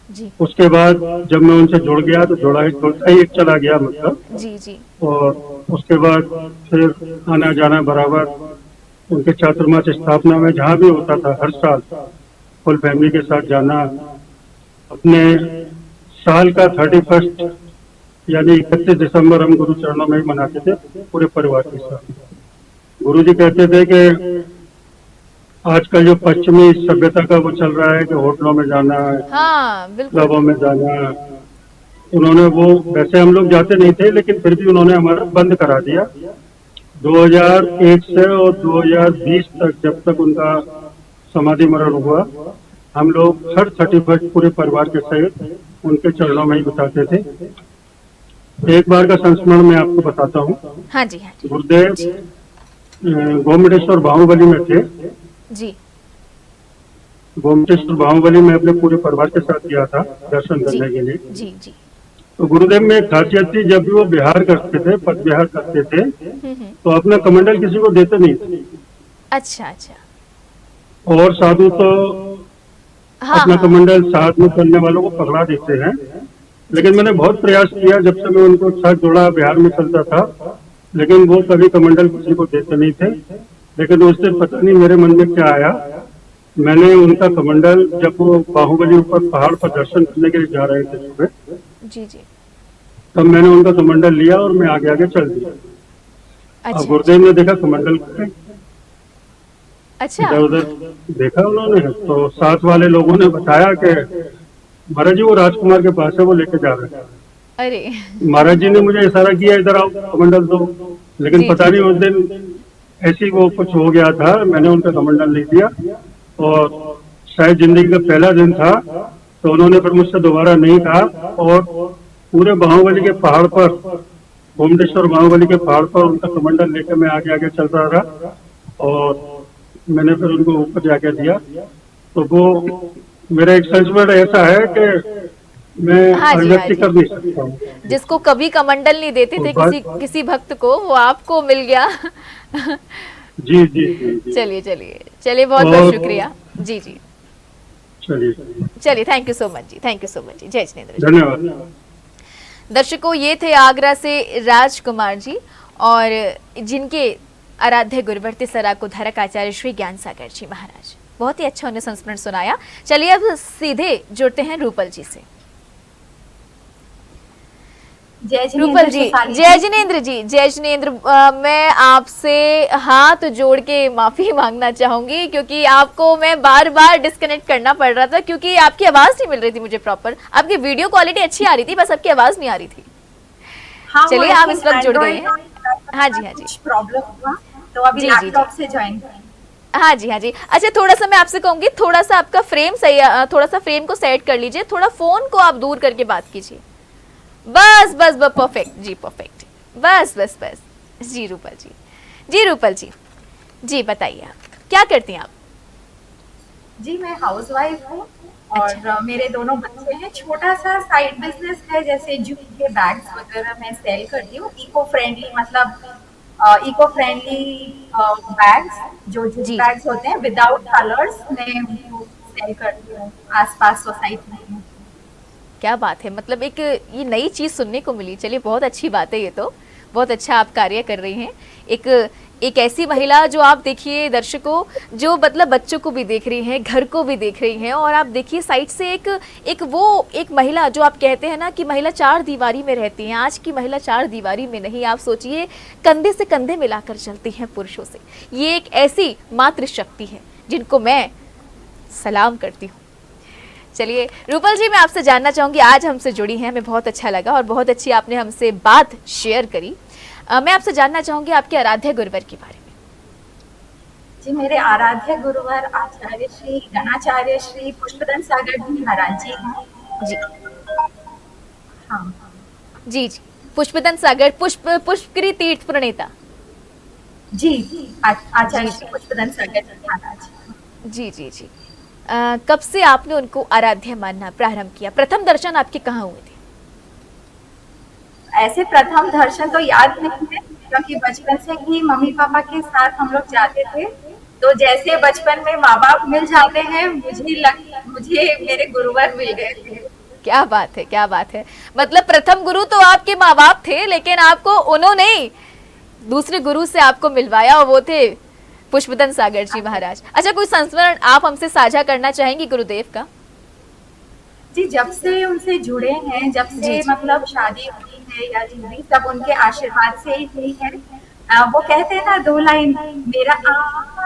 जी उसके बाद जब मैं उनसे जुड़ गया तो जुड़ता ही चला गया, मतलब। जी जी। और उसके बाद फिर आना जाना बराबर, उनके चातुर्मास स्थापना में जहाँ भी होता था हर साल फुल फैमिली के साथ जाना। अपने साल का 31 यानी 31 दिसंबर हम गुरु चरणों में ही मनाते थे पूरे परिवार के साथ। गुरु जी कहते थे कि आजकल जो पश्चिमी सभ्यता का वो चल रहा है कि होटलों में जाना, हाँ बिल्कुल, क्लबों में जाना, उन्होंने वो, वैसे हम लोग जाते नहीं थे लेकिन फिर भी उन्होंने हमारा बंद करा दिया। 2001 से और 2020 तक, जब तक उनका समाधि मरण हुआ, हम लोग हर 31 पूरे परिवार के सहित उनके चरणों में ही बिताते थे। एक बार का संस्मरण मैं आपको बताता हूँ। हाँ जी हाँ जी। गुरुदेव गोमटेश्वर बाहुबली में थे। जी। गोमटेश्वर बाहुबली में अपने पूरे परिवार के साथ गया था दर्शन करने के लिए। जी जी। तो गुरुदेव में एक खासियत थी, जब भी वो बिहार करते थे, पद विहार करते थे, तो अपना कमंडल किसी को देते नहीं थे। अच्छा अच्छा। और साधु तो हाँ अपना हाँ। कमंडल साथ में चलने वालों को पकड़ा देते हैं। लेकिन मैंने बहुत प्रयास किया, जब से मैं उनको साथ जुड़ा, बिहार में चलता था, लेकिन वो कभी कमंडल किसी को देते नहीं थे। लेकिन उस दिन पता नहीं मेरे मन में क्या आया, मैंने उनका कमंडल, जब वो बाहुबली ऊपर पहाड़ पर दर्शन करने के लिए जा रहे थे सुबह, जी जी, तब मैंने उनका कमंडल लिया और मैं आगे आगे चल दिया। अच्छा अब गुरुदेव ने देखा कमंडल को, अच्छा। इधर उधर देखा उन्होंने, तो साथ वाले लोगों ने बताया कि महाराज जी वो राजकुमार के पास है, वो लेके जा रहे हैं। अरे महाराज जी ने मुझे इशारा किया, इधर आओ कमंडल दो। लेकिन जी, पता जी। नहीं उस दिन ऐसी वो कुछ हो गया था, मैंने उनका कमंडल ले दिया और शायद जिंदगी का पहला दिन था, तो उन्होंने फिर मुझसे दोबारा नहीं कहा। और पूरे बाहुबली के पहाड़ पर, गोमटेश्वर बाहुबली के पहाड़ पर उनका कमंडल लेकर मैं आगे आगे चल रहा रहा और मैंने फिर उनको ऊपर जाके दिया। तो वो मेरा एक संस्मरण ऐसा है कि मैं हाँ जी, अभिव्यक्ति हाँ जी। कर नहीं सकता हूँ। जिसको कभी कमंडल नहीं देते थे तो किसी भक्त को, वो आपको मिल गया। जी जी जी। चलिए चलिए चलिए, बहुत बहुत और- शुक्रिया। जी जी, चलिए, चलिए, थैंक यू सो मच जी, थैंक यू सो मच जी। जय जिनेंद्र जी। धन्यवाद। दर्शकों, ये थे आगरा से राजकुमार जी, और जिनके आराध्य गुरुवर थे सराको धारक आचार्य श्री ज्ञान सागर जी महाराज। बहुत ही अच्छा उन्हें संस्मरण सुनाया। चलिए अब सीधे जुड़ते हैं रूपल जी से। रूपल जी, जय जिनेंद्र जी, जय जिनेंद्र। मैं आपसे हाथ जोड़ के माफी मांगना चाहूंगी, क्योंकि आपको मैं बार बार डिस्कनेक्ट करना पड़ रहा था, क्योंकि आपकी आवाज नहीं मिल रही थी मुझे प्रॉपर। आपकी वीडियो क्वालिटी अच्छी आ रही थी, बस आपकी आवाज नहीं आ रही थी। हाँ, चलिए आप इस वक्त जुड़ गए हैं। हाँ जी हाँ जी, कुछ प्रॉब्लम हुआ तो अभी जी, जी, लैपटॉप से ज्वाइन करें। हाँ जी हाँ जी। अच्छा, थोड़ा सा मैं आपसे कहूंगी, थोड़ा सा आपका फ्रेम सही, थोड़ा सा फ्रेम को सेट कर लीजिए, थोड़ा फोन को आप दूर करके बात कीजिए। बस बस बस, परफेक्ट जी, परफेक्ट। बस बस बस। जी रूपल जी, जी रूपल जी, जी बताइए आप क्या करती हैं आप? जी, मैं हाउसवाइफ हूँ और मेरे दोनों बच्चे हैं। छोटा सा साइड बिजनेस है, जैसे जूट के बैग्स वगैरह मैं सेल करती हूँ। इको फ्रेंडली, मतलब इको फ्रेंडली बैग्स, जो जूट जी। बैग्स होते हैं विदाउट कलर्स, मैं वो सेल करती हूँ आसपास सोसाइटी में। क्या बात है, मतलब एक ये नई चीज सुनने को मिली। चलिए, बहुत अच्छी बात है, ये तो बहुत अच्छा आप कार्य कर रही हैं। एक एक ऐसी महिला जो आप देखिए दर्शकों, जो मतलब बच्चों को भी देख रही हैं, घर को भी देख रही हैं, और आप देखिए साइड से एक महिला जो आप कहते हैं ना कि महिला चार दीवारी में रहती हैं। आज की महिला चार दीवारी में नहीं, आप सोचिए कंधे से कंधे मिलाकर चलती हैं पुरुषों से। ये एक ऐसी मातृशक्ति है जिनको मैं सलाम करती हूँ। चलिए रूपल जी, मैं आपसे जानना चाहूँगी, आज हमसे जुड़ी हैं, हमें बहुत अच्छा लगा और बहुत अच्छी आपने हमसे बात शेयर करी। मैं आपसे जानना चाहूँगी आपके आराध्य गुरुवर के बारे में। जी, मेरे आराध्य गुरुवर आचार्य श्री गणाचार्य श्री पुष्पदन सागर जी महाराज जी हैं। जी हाँ जी जी, पुष्पदन सागर, पुष्पगिरी तीर्थ प्रणेता। जी, आचार्य श्री पुष्पदन सागर जी महाराज। जी जी जी। कब से आपने उनको आराध्य मानना प्रारंभ किया? प्रथम दर्शन आपके कहाँ हुए थे? ऐसे प्रथम दर्शन तो याद नहीं है, क्योंकि बचपन से ही मम्मी पापा के साथ हम लोग जाते थे। तो जैसे बचपन में माँ बाप मिल जाते हैं, मुझे मेरे गुरुवर मिल गए थे। क्या बात है, क्या बात है। मतलब प्रथम गुरु तो आपके माँ बाप थे, लेकिन आपको उन्होंने दूसरे गुरु से आपको मिलवाया और वो थे पुष्पदन सागर जी महाराज। अच्छा, कोई संस्मरण आप हमसे साझा करना चाहेंगी गुरुदेव का? जी, जब से उनसे जुड़े हैं, जब से मतलब शादी हुई है या जिंदगी, सब उनके आशीर्वाद से ही हुई है। वो कहते हैं ना 2 लाइन, मेरा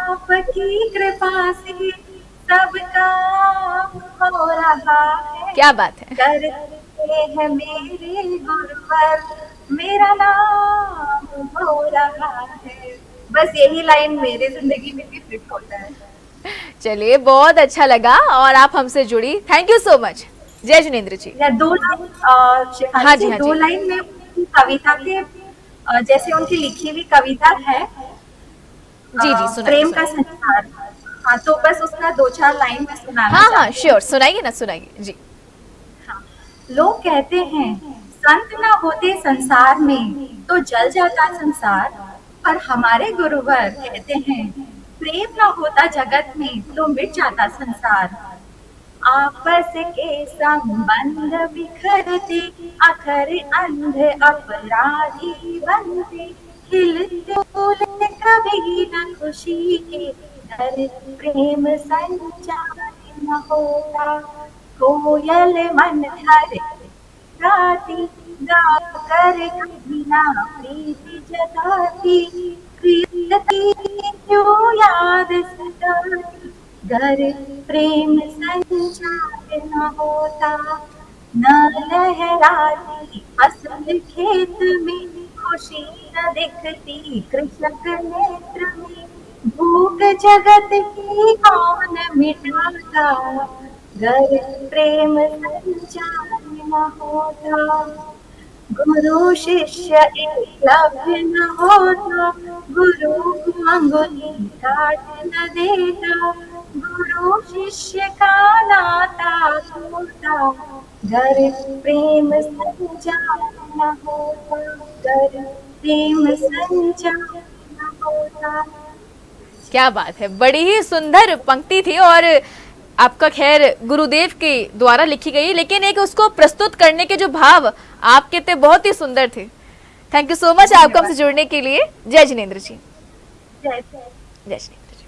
आपकी कृपा से सब काम हो रहा है। क्या बात है। करते हैं मेरे गुरुवर, मेरा नाम हो रहा है। बस यही लाइन मेरे जिंदगी में भी फिट होता है। चलिए, बहुत अच्छा लगा और आप हमसे जुड़ी, थैंक यू सो मच। जय जिनेंद्र जी। 2 लाइन हाँ जी, हाँ 2 जी। लाइन में उनकी कविता के जैसे उनकी लिखी हुई कविता है जी जी, सुनाइए। प्रेम का संसार। हाँ, तो बस उसका 2-4 लाइन में सुनाना हाँ चाहती हूँ। श्योर, सुनाइए ना, सुनाइए जी। हाँ, लोग कहते हैं संत ना होते संसार में तो जल जाता संसार, पर हमारे गुरुवर कहते हैं प्रेम ना होता जगत में तो मिट जाता संसार। आपस के संबंध बिखरते, अखर अंध अपराधी बनते, खिलते फूलते कभी न खुशी के घर, प्रेम संचार न होता। कोयल मन धर राती, गाकर कभी ना प्रीति जताती, प्रीति क्यों याद सताती, घर प्रेम संचार न होता। न लहराती फसल खेत में, खुशी न दिखती कृषक नेत्र में, भूख जगत की कौन मिटाता, घर प्रेम संचार न होता। गुरु शिष्य एकलव्य न होता, गुरु को अंगुली काट न देता, गुरु शिष्य का नाता होता, घर प्रेम संचार न होता, घर प्रेम संचार न होता। क्या बात है, बड़ी ही सुंदर पंक्ति थी और आपका खैर गुरुदेव के द्वारा लिखी गई, लेकिन एक उसको प्रस्तुत करने के जो भाव आपके थे बहुत ही सुंदर थे। थैंक यू सो मच आपको हमसे जुड़ने के लिए। जय जिनेंद्र जी। जय जिनेंद्र जी।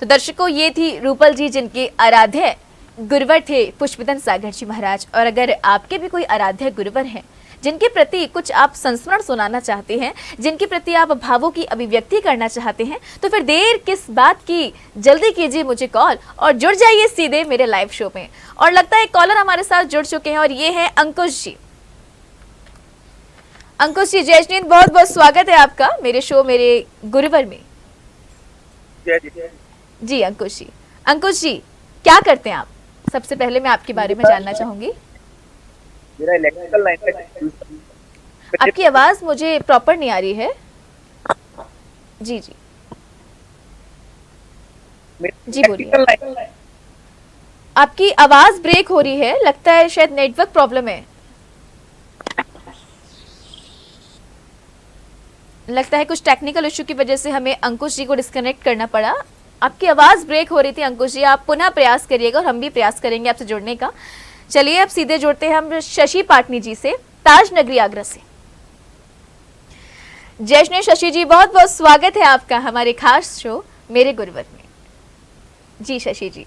तो दर्शकों, ये थी रूपल जी जिनके आराध्य गुरुवर थे पुष्पदन सागर जी महाराज। और अगर आपके भी कोई आराध्य गुरुवर हैं जिनके प्रति कुछ आप संस्मरण सुनाना चाहते हैं, जिनके प्रति आप भावों की अभिव्यक्ति करना चाहते हैं, तो फिर देर किस बात की, जल्दी कीजिए मुझे कॉल और जुड़ जाइए सीधे मेरे लाइव शो में। और लगता है कॉलर हमारे साथ जुड़ चुके हैं और ये है अंकुश जी। अंकुश जी, जय जिनेंद्र, बहुत बहुत स्वागत है आपका मेरे शो मेरे गुरुवर में। जी अंकुश जी। अंकुश जी, क्या करते हैं आप? सबसे पहले मैं आपके बारे में जानना चाहूंगी। मेरा इलेक्ट्रिकल लाइन का। आपकी आवाज मुझे प्रॉपर नहीं आ रही है। जी जी जी, बोलिए। आपकी आवाज ब्रेक हो रही है, लगता है शायद नेटवर्क प्रॉब्लम है। लगता है कुछ टेक्निकल इश्यू की वजह से हमें अंकुश जी को डिस्कनेक्ट करना पड़ा। आपकी आवाज ब्रेक हो रही थी अंकुश जी, आप पुनः प्रयास करिएगा और हम भी प्रयास करेंगे आपसे जुड़ने का। चलिए अब सीधे जुड़ते हैं हम शशि पाटनी जी से, ताज नगरी आगरा से। जयश्री शशि जी, बहुत बहुत स्वागत है आपका हमारे खास शो मेरे गुरुवर में। जी शशि जी।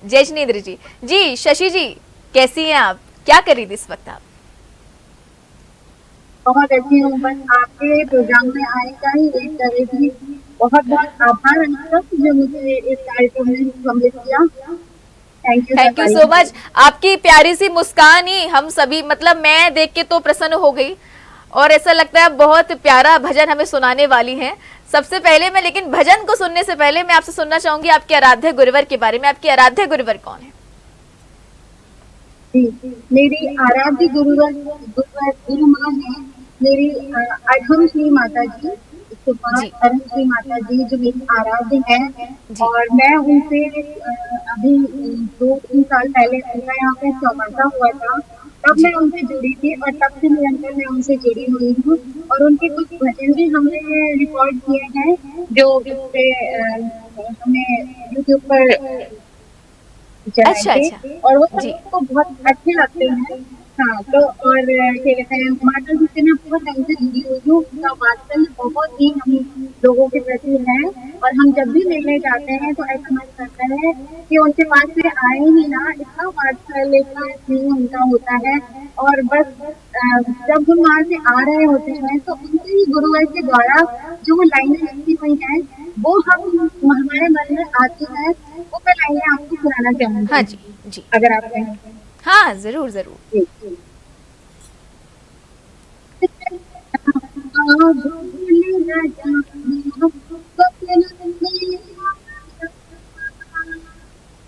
जयश्री जी। जी शशि जी, कैसी हैं आप, क्या कर रही थी इस वक्त आप? बहुत अच्छी हूँ, बस आपके प्रोग्राम में आने का ही वेट कर रही थी। बहुत बहुत आभार आपका जो मुझे इस कार्यक्रम में सम्मिलित किया। Thank you so much. आपकी प्यारी सी मुस्कान ही हम सभी, मतलब मैं देख के तो प्रसन्न हो गई और ऐसा लगता है बहुत प्यारा भजन हमें सुनाने वाली हैं। सबसे पहले मैं, लेकिन भजन को सुनने से पहले मैं आपसे सुनना चाहूंगी आपके आराध्य गुरुवर के बारे में। आपकी आराध्य गुरुवर कौन है? मेरी आराध्य गुरुवर गुरु माँ है मेरी अढ़म श्री माता जी, अढ़म श्री माता जी जो मेरी आराध्य है। और मैं उनसे अभी 2-3 साल पहले उनका यहाँ पे चौमासा हुआ था, तब मैं उनसे जुड़ी थी और तब से निरंतर मैं उनसे जुड़ी हुई हूँ। और उनके कुछ भजन भी हमने रिकॉर्ड किए हैं जो इससे हमें यूट्यूब पर चलाएंगे और वो सबको बहुत अच्छे लगते हैं। हाँ, तो और क्या कहते हैं, माता जी से मैं बहुत टाइम से जुड़ी हुई हूँ। उनका वात्सल्य बहुत ही हम लोगों के प्रति है और हम जब भी मिलने जाते हैं तो ऐसा मन करता है कि उनके पास से आए ही ना, इतना वात्सल्य, इतना स्नेह उनका होता है। और बस जब हम वहाँ से आ रहे होते हैं तो उनके ही गुरुवर के द्वारा जो वो लाइनें लिखी हुई हैं वो हमारे मन में आती है, वो मैं लाइनें आपको सुनाना चाहूंगी। हाँ जी जी, अगर आप कहें। हाँ जरूर जरूर।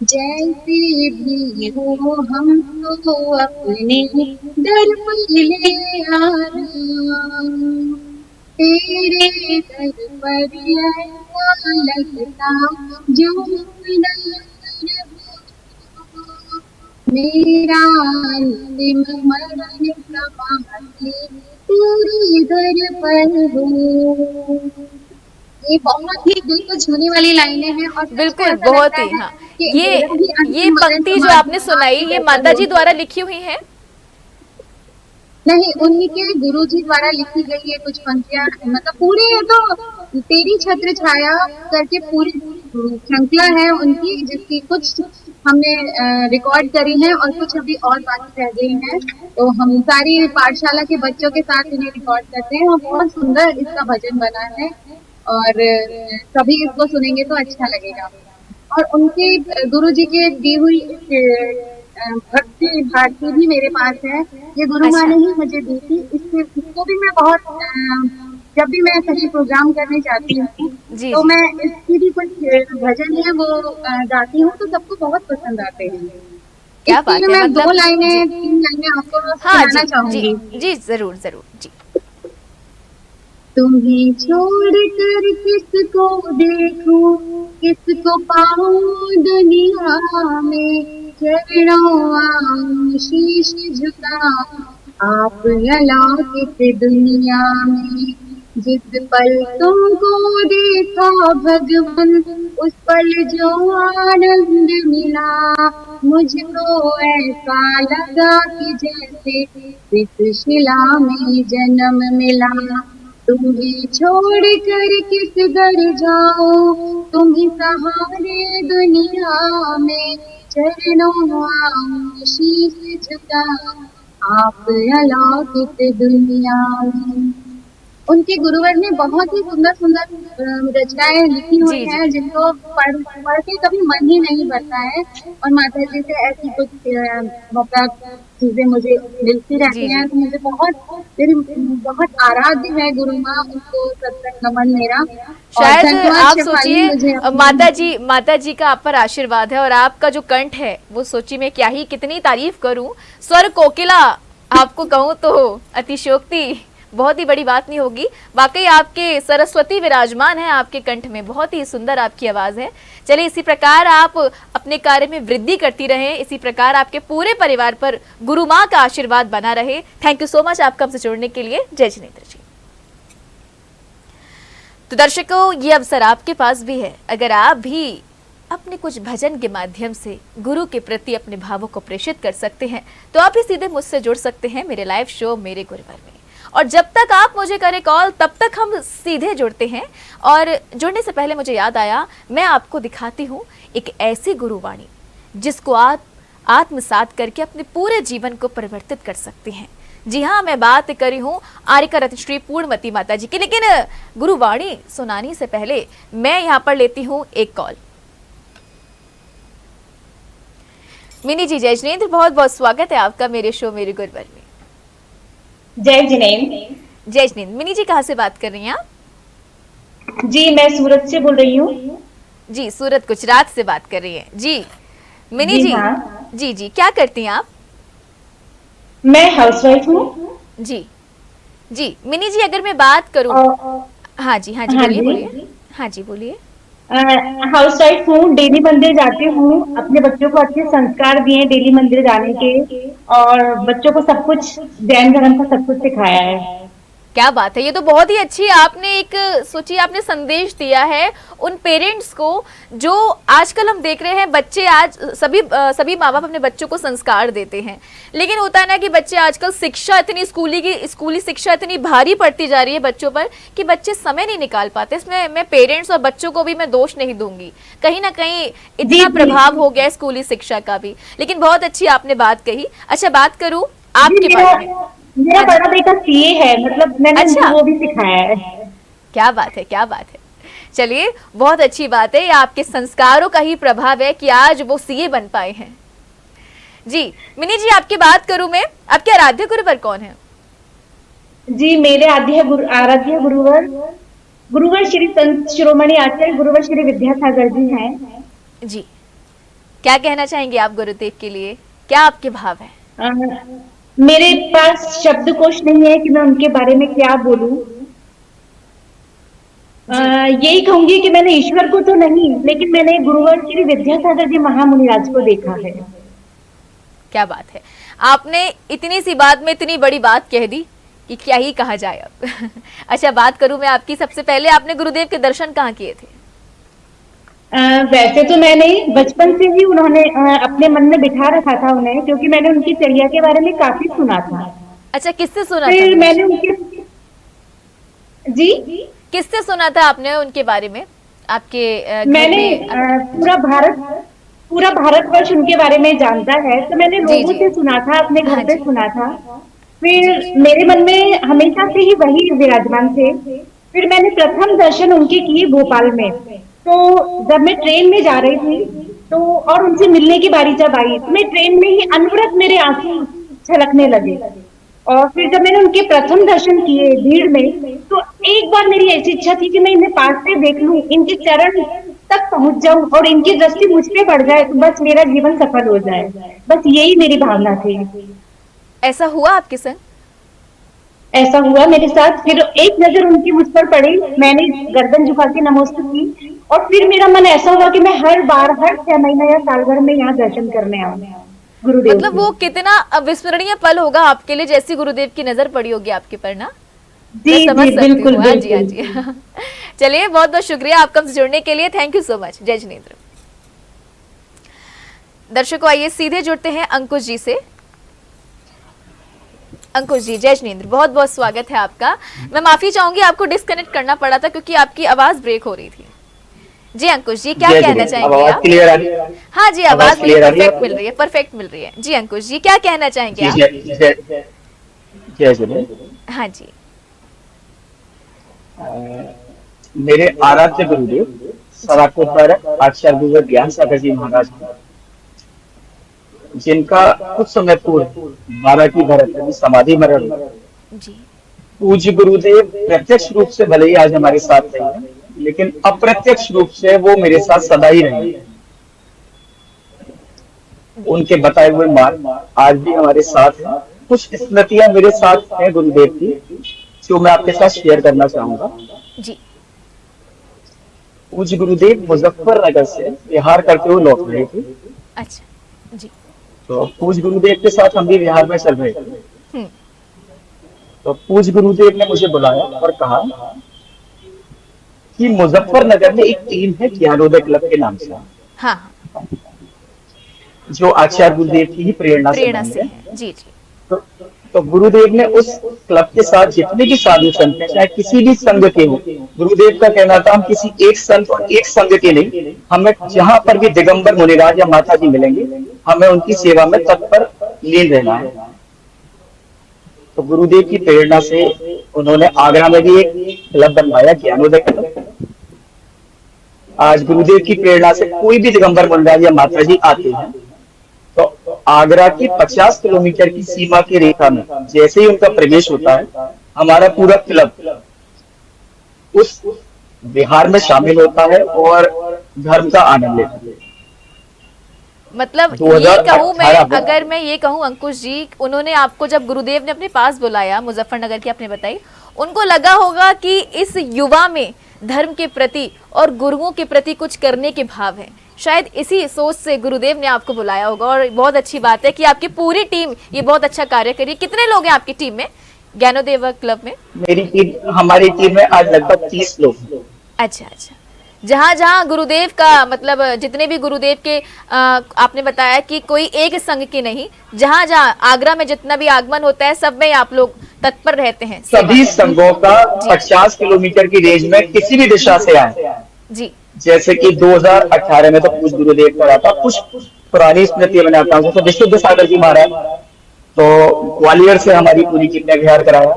जैसे भी हो हम तो अपने दर पर ले आना, तेरे दर पर ऐसा लगता जो मेरा अंतिम मरण समाधि तेरे दर पर हो। ये बहुत ही दिल को छूने वाली लाइनें हैं और बिल्कुल बहुत ही। हाँ, ये पंक्ति जो आपने सुनाई ये माता जी द्वारा लिखी हुई है? नहीं, उन्हीं के गुरु जी द्वारा लिखी गई है कुछ पंक्तियां, मतलब पूरी है तो तेरी छत्र छाया करके पूरी श्रृंखला है उनकी, जिसकी कुछ हमने रिकॉर्ड करी है और कुछ अभी और बाकी रह गई है। तो हम सारी पाठशाला के बच्चों के साथ इन्हें रिकॉर्ड करते हैं और बहुत सुंदर इसका भजन बना है और सभी इसको सुनेंगे तो अच्छा लगेगा। और उनके गुरु जी के दी हुई भक्ति भारती भी मेरे पास है, ये गुरु माँ ने ही मुझे दी थी। इसको भी मैं बहुत, जब भी मैं कहीं प्रोग्राम करने जाती हूँ तो मैं इसकी भी कुछ भजन है वो गाती हूँ तो सबको बहुत पसंद आते हैं। क्या बात है, मैं मतलब 2 लाइनें 3 लाइनें आपको सुनाना चाहूंगी। जी जरूर जरूर जी। तुम्हें छोड़ कर किसको देखूं, किसको पाऊं दुनिया में, चरणों आऊं शीश झुका आप अलौकिक दुनिया में। जिस पल तुमको देखा भगवान उस पल जो आनंद मिला, मुझको ऐसा लगा कि जैसे इस शिला में जन्म मिला। तुम्हें छोड़ कर किस दर जाओ, तुम्हें सहारे दुनिया में, चरणों आऊं शीश झुका आप अलौकिक दुनिया में। उनके गुरुवर ने बहुत ही सुंदर सुंदर रचनाएं लिखी हुई हैं जिनको पढ़ के कभी मन ही नहीं भरता है। और माता जी से ऐसी कुछ मतलब चीजें मुझे मिलती रहती हैं तो मुझे बहुत आराध्य है गुरु माँ, उनको सत्संग नमन मेरा। शायद आप सोचिए माता जी का आप पर आशीर्वाद है और आपका जो कंठ है वो सोचिए मैं क्या ही कितनी तारीफ करूं, स्वर कोकिला आपको कहूं तो अतिशयोक्ति बहुत ही बड़ी बात नहीं होगी। वाकई आपके सरस्वती विराजमान है आपके कंठ में, बहुत ही सुंदर आपकी आवाज है। चलिए इसी प्रकार आप अपने कार्य में वृद्धि करती रहें, इसी प्रकार आपके पूरे परिवार पर गुरु माँ का आशीर्वाद बना रहे। थैंक यू सो मच आपका हमसे जुड़ने के लिए। जय जिनेंद्र जी। तो दर्शकों ये अवसर आपके पास भी है, अगर आप भी अपने कुछ भजन के माध्यम से गुरु के प्रति अपने भावों को प्रेषित कर सकते हैं तो आप भी सीधे मुझसे जुड़ सकते हैं मेरे लाइव शो मेरे गुरुवर में। और जब तक आप मुझे करें कॉल तब तक हम सीधे जुड़ते हैं। और जुड़ने से पहले मुझे याद आया, मैं आपको दिखाती हूँ एक ऐसी गुरुवाणी जिसको आप आत्मसात करके अपने पूरे जीवन को परिवर्तित कर सकते हैं। जी हाँ, मैं बात करी हूँ आर्यका रत्न श्री पूर्णमती माता जी की। लेकिन गुरुवाणी सुनाने से पहले मैं यहाँ पर लेती हूँ एक कॉल। मिनी जी, जय जिनेंद्र, बहुत बहुत स्वागत है आपका मेरे शो मेरे गुरुवर में। जय जिनेंद्र। जय जिनेंद्र। मिनी जी कहाँ से बात कर रही हैं आप? जी मैं सूरत से बोल रही हूँ। जी, सूरत गुजरात से बात कर रही हैं। जी मिनी जी, हाँ। जी जी, क्या करती हैं आप? मैं हाउसवाइफ हूँ। जी जी, मिनी जी अगर मैं बात करूँ, हाँ जी बोलिए बोलिए। हाँ जी बोलिए। हाउसवाइफ हूँ, डेली मंदिर जाती हूँ, अपने बच्चों को अच्छे संस्कार दिए डेली मंदिर जाने के, और बच्चों को सब कुछ जैन धर्म का सब कुछ सिखाया है। क्या बात है, ये तो बहुत ही अच्छी आपने एक सोचिए, आपने संदेश दिया है उन पेरेंट्स को जो आजकल हम देख रहे हैं। बच्चे आज सभी माँ बाप अपने बच्चों को संस्कार देते हैं, लेकिन होता है ना कि बच्चे आजकल शिक्षा इतनी स्कूली शिक्षा इतनी भारी पड़ती जा रही है बच्चों पर कि बच्चे समय नहीं निकाल पाते। इसमें मैं पेरेंट्स और बच्चों को भी मैं दोष नहीं दूंगी, कहीं ना कहीं इतना प्रभाव हो गया स्कूली शिक्षा का भी। लेकिन बहुत अच्छी आपने बात कही। अच्छा, बात करूँ आपके बारे में। मेरा बड़ा बेटा सीए है, मतलब मैंने उनको वो भी सिखाया है। क्या बात है, क्या बात है। चलिए, बहुत अच्छी बात है, ये आपके संस्कारों का ही प्रभाव है कि आज वो सीए बन पाए हैं। जी मिनी जी, आपकी बात करूं मैं, आपके आराध्य गुरुवर कौन है? जी मेरे आराध्य गुरुवर श्री संत शिरोमणि आचार्य गुरुवर श्री विद्यासागर जी हैं। जी, क्या कहना चाहेंगे आप गुरुदेव के लिए, क्या आपके भाव है? मेरे पास शब्दकोश नहीं है कि मैं उनके बारे में क्या बोलूं। यही कहूंगी कि मैंने ईश्वर को तो नहीं, लेकिन मैंने गुरुवर श्री विद्यासागर जी महामुनिराज को देखा है। क्या बात है, आपने इतनी सी बात में इतनी बड़ी बात कह दी कि क्या ही कहा जाए अब। अच्छा, बात करूं मैं आपकी, सबसे पहले आपने गुरुदेव के दर्शन कहाँ किए थे? वैसे तो मैंने बचपन से ही उन्होंने अपने मन में बिठा रखा था उन्हें, क्योंकि मैंने उनकी चर्या के बारे में काफी सुना था। अच्छा, किससे सुना फिर था? मैंने उनके जी किससे सुना था आपने उनके बारे में? आपके मैंने पूरा भारतवर्ष उनके बारे में जानता है, तो मैंने लोगों से सुना था, अपने घर पे सुना था। फिर मेरे मन में हमेशा से ही वही विराजमान थे। फिर मैंने प्रथम दर्शन उनके किए भोपाल में। तो जब मैं ट्रेन में जा रही थी तो और उनसे मिलने की बारी जब आई, तो मैं ट्रेन में ही अनवरत मेरे आंसू छलकने लगे। और फिर जब मैंने उनके प्रथम दर्शन किए भीड़ में, तो एक बार मेरी ऐसी इच्छा थी कि मैं इन्हें पास से देख लूं, इनके चरण तक पहुंच जाऊं और इनकी दृष्टि मुझ पे पड़ जाए, तो बस मेरा जीवन सफल हो जाए। बस यही मेरी भावना थी। ऐसा हुआ आपके संग? ऐसा हुआ मेरे साथ। फिर एक नजर उनकी मुझ पर पड़ी, मैंने गर्दन झुका के नमस्ते की, और फिर मेरा मन ऐसा हुआ कि मैं हर 6 महीने या साल भर में यहाँ दर्शन करने आऊँ गुरुदेव। मतलब वो कितना अविस्मरणीय पल होगा आपके लिए, जैसी गुरुदेव की नजर पड़ी होगी आपके पर ना। जी जी बिल्कुल। हाँ जी, हाँ जी। चलिए, बहुत बहुत शुक्रिया आपका हमसे जुड़ने के लिए, थैंक यू सो मच। जय जिनेंद्र। दर्शकों, आइए सीधे जुड़ते हैं अंकुश जी से। अंकुश जी, जय जिनेंद्र, बहुत बहुत स्वागत है आपका। मैं माफी चाहूंगी, आपको डिस्कनेक्ट करना पड़ा था क्योंकि आपकी आवाज ब्रेक हो रही थी। जी अंकुश जी, क्या कहना चाहेंगे आप? क्लियर आ रही है? हाँ जी, आवाज मुझे परफेक्ट मिल रही है, परफेक्ट मिल रही है। जी अंकुश जी, क्या कहना चाहेंगे आप? जय जिनेंद्र। हाँ जी। मेरे आराध्य गुरुदेव सराकोतर आचार्य गुरुवर ज्ञान सागर जी महाराज, जिनका कुछ समय पूर्व 12 की भरत समाधि मरण, पूज्य गुरुदेव प्रत्यक्ष रूप से भले ही आज हमारे साथ नहीं है, लेकिन अप्रत्यक्ष रूप से वो मेरे साथ सदा ही रहेंगे। उनके बताए हुए मार्ग आज भी हमारे साथ है। कुछ स्मृतियां मेरे साथ हैं गुरुदेव की, जो मैं आपके साथ शेयर करना चाहूंगा। जी। पूज्य गुरुदेव मुजफ्फरनगर से बिहार करते हुए लौट रहे थे। अच्छा जी। तो पूज्य गुरुदेव के साथ हम भी बिहार में चल रहे थे। तो पूज्य गुरुदेव ने मुझे बुलाया और कहा कि मुजफ्फरनगर में एक टीम है ज्ञानोदय क्लब के नाम से। हाँ। जो आचार्य गुरुदेव की ही प्रेरणा से है। जी जी। तो गुरुदेव ने उस क्लब के साथ जितने भी साधु संत हैं, चाहे किसी भी संघ के हो, गुरुदेव का कहना था हम किसी एक संत और एक संघ के नहीं, हमें जहां पर भी दिगंबर मुनिराज या माता जी मिलेंगे, हमें उनकी सेवा में तत्पर लीन रहना है। तो गुरुदेव की प्रेरणा से उन्होंने आगरा में भी एक क्लब बनवाया, ज्ञानोदय क्लब। आज गुरुदेव की प्रेरणा से कोई भी दिगंबर मुनिराज या माता जी आते हैं तो आगरा की 50 किलोमीटर की सीमा की रेखा में जैसे ही उनका प्रवेश होता है, हमारा पूरा क्लब उस विहार में शामिल होता है और धर्म का आनंद लेता है। मतलब ये कहूँ मैं, अगर मैं ये कहूँ अंकुश जी, उन्होंने आपको जब गुरुदेव ने अपने पास बुलाया, मुजफ्फरनगर की आपने बताई, उनको लगा होगा कि इस युवा में धर्म के प्रति और गुरुओं के प्रति कुछ करने के भाव है। शायद इसी सोच से गुरुदेव ने आपको बुलाया होगा। और बहुत अच्छी बात है कि आपकी पूरी टीम ये बहुत अच्छा कार्य करी। कितने लोग हैं आपकी टीम में, ज्ञानोदय क्लब में? हमारी टीम में आज लगभग 30 लोग। अच्छा अच्छा। जहाँ जहाँ गुरुदेव का मतलब जितने भी गुरुदेव के आपने बताया कि कोई एक संघ के नहीं, जहाँ जहाँ आगरा में जितना भी आगमन होता है सब में आप लोग तत्पर रहते हैं। सभी संघों का 50 किलोमीटर की रेंज में किसी भी दिशा से आए जी। जैसे कि 2018 में तो पूज्य गुरुदेव का था, कुछ पुरानी स्मृति बनाता हूँ तो विशुद्ध सागर जी महाराज, तो ग्वालियर से हमारी पूरी टीम ने विहार कराया।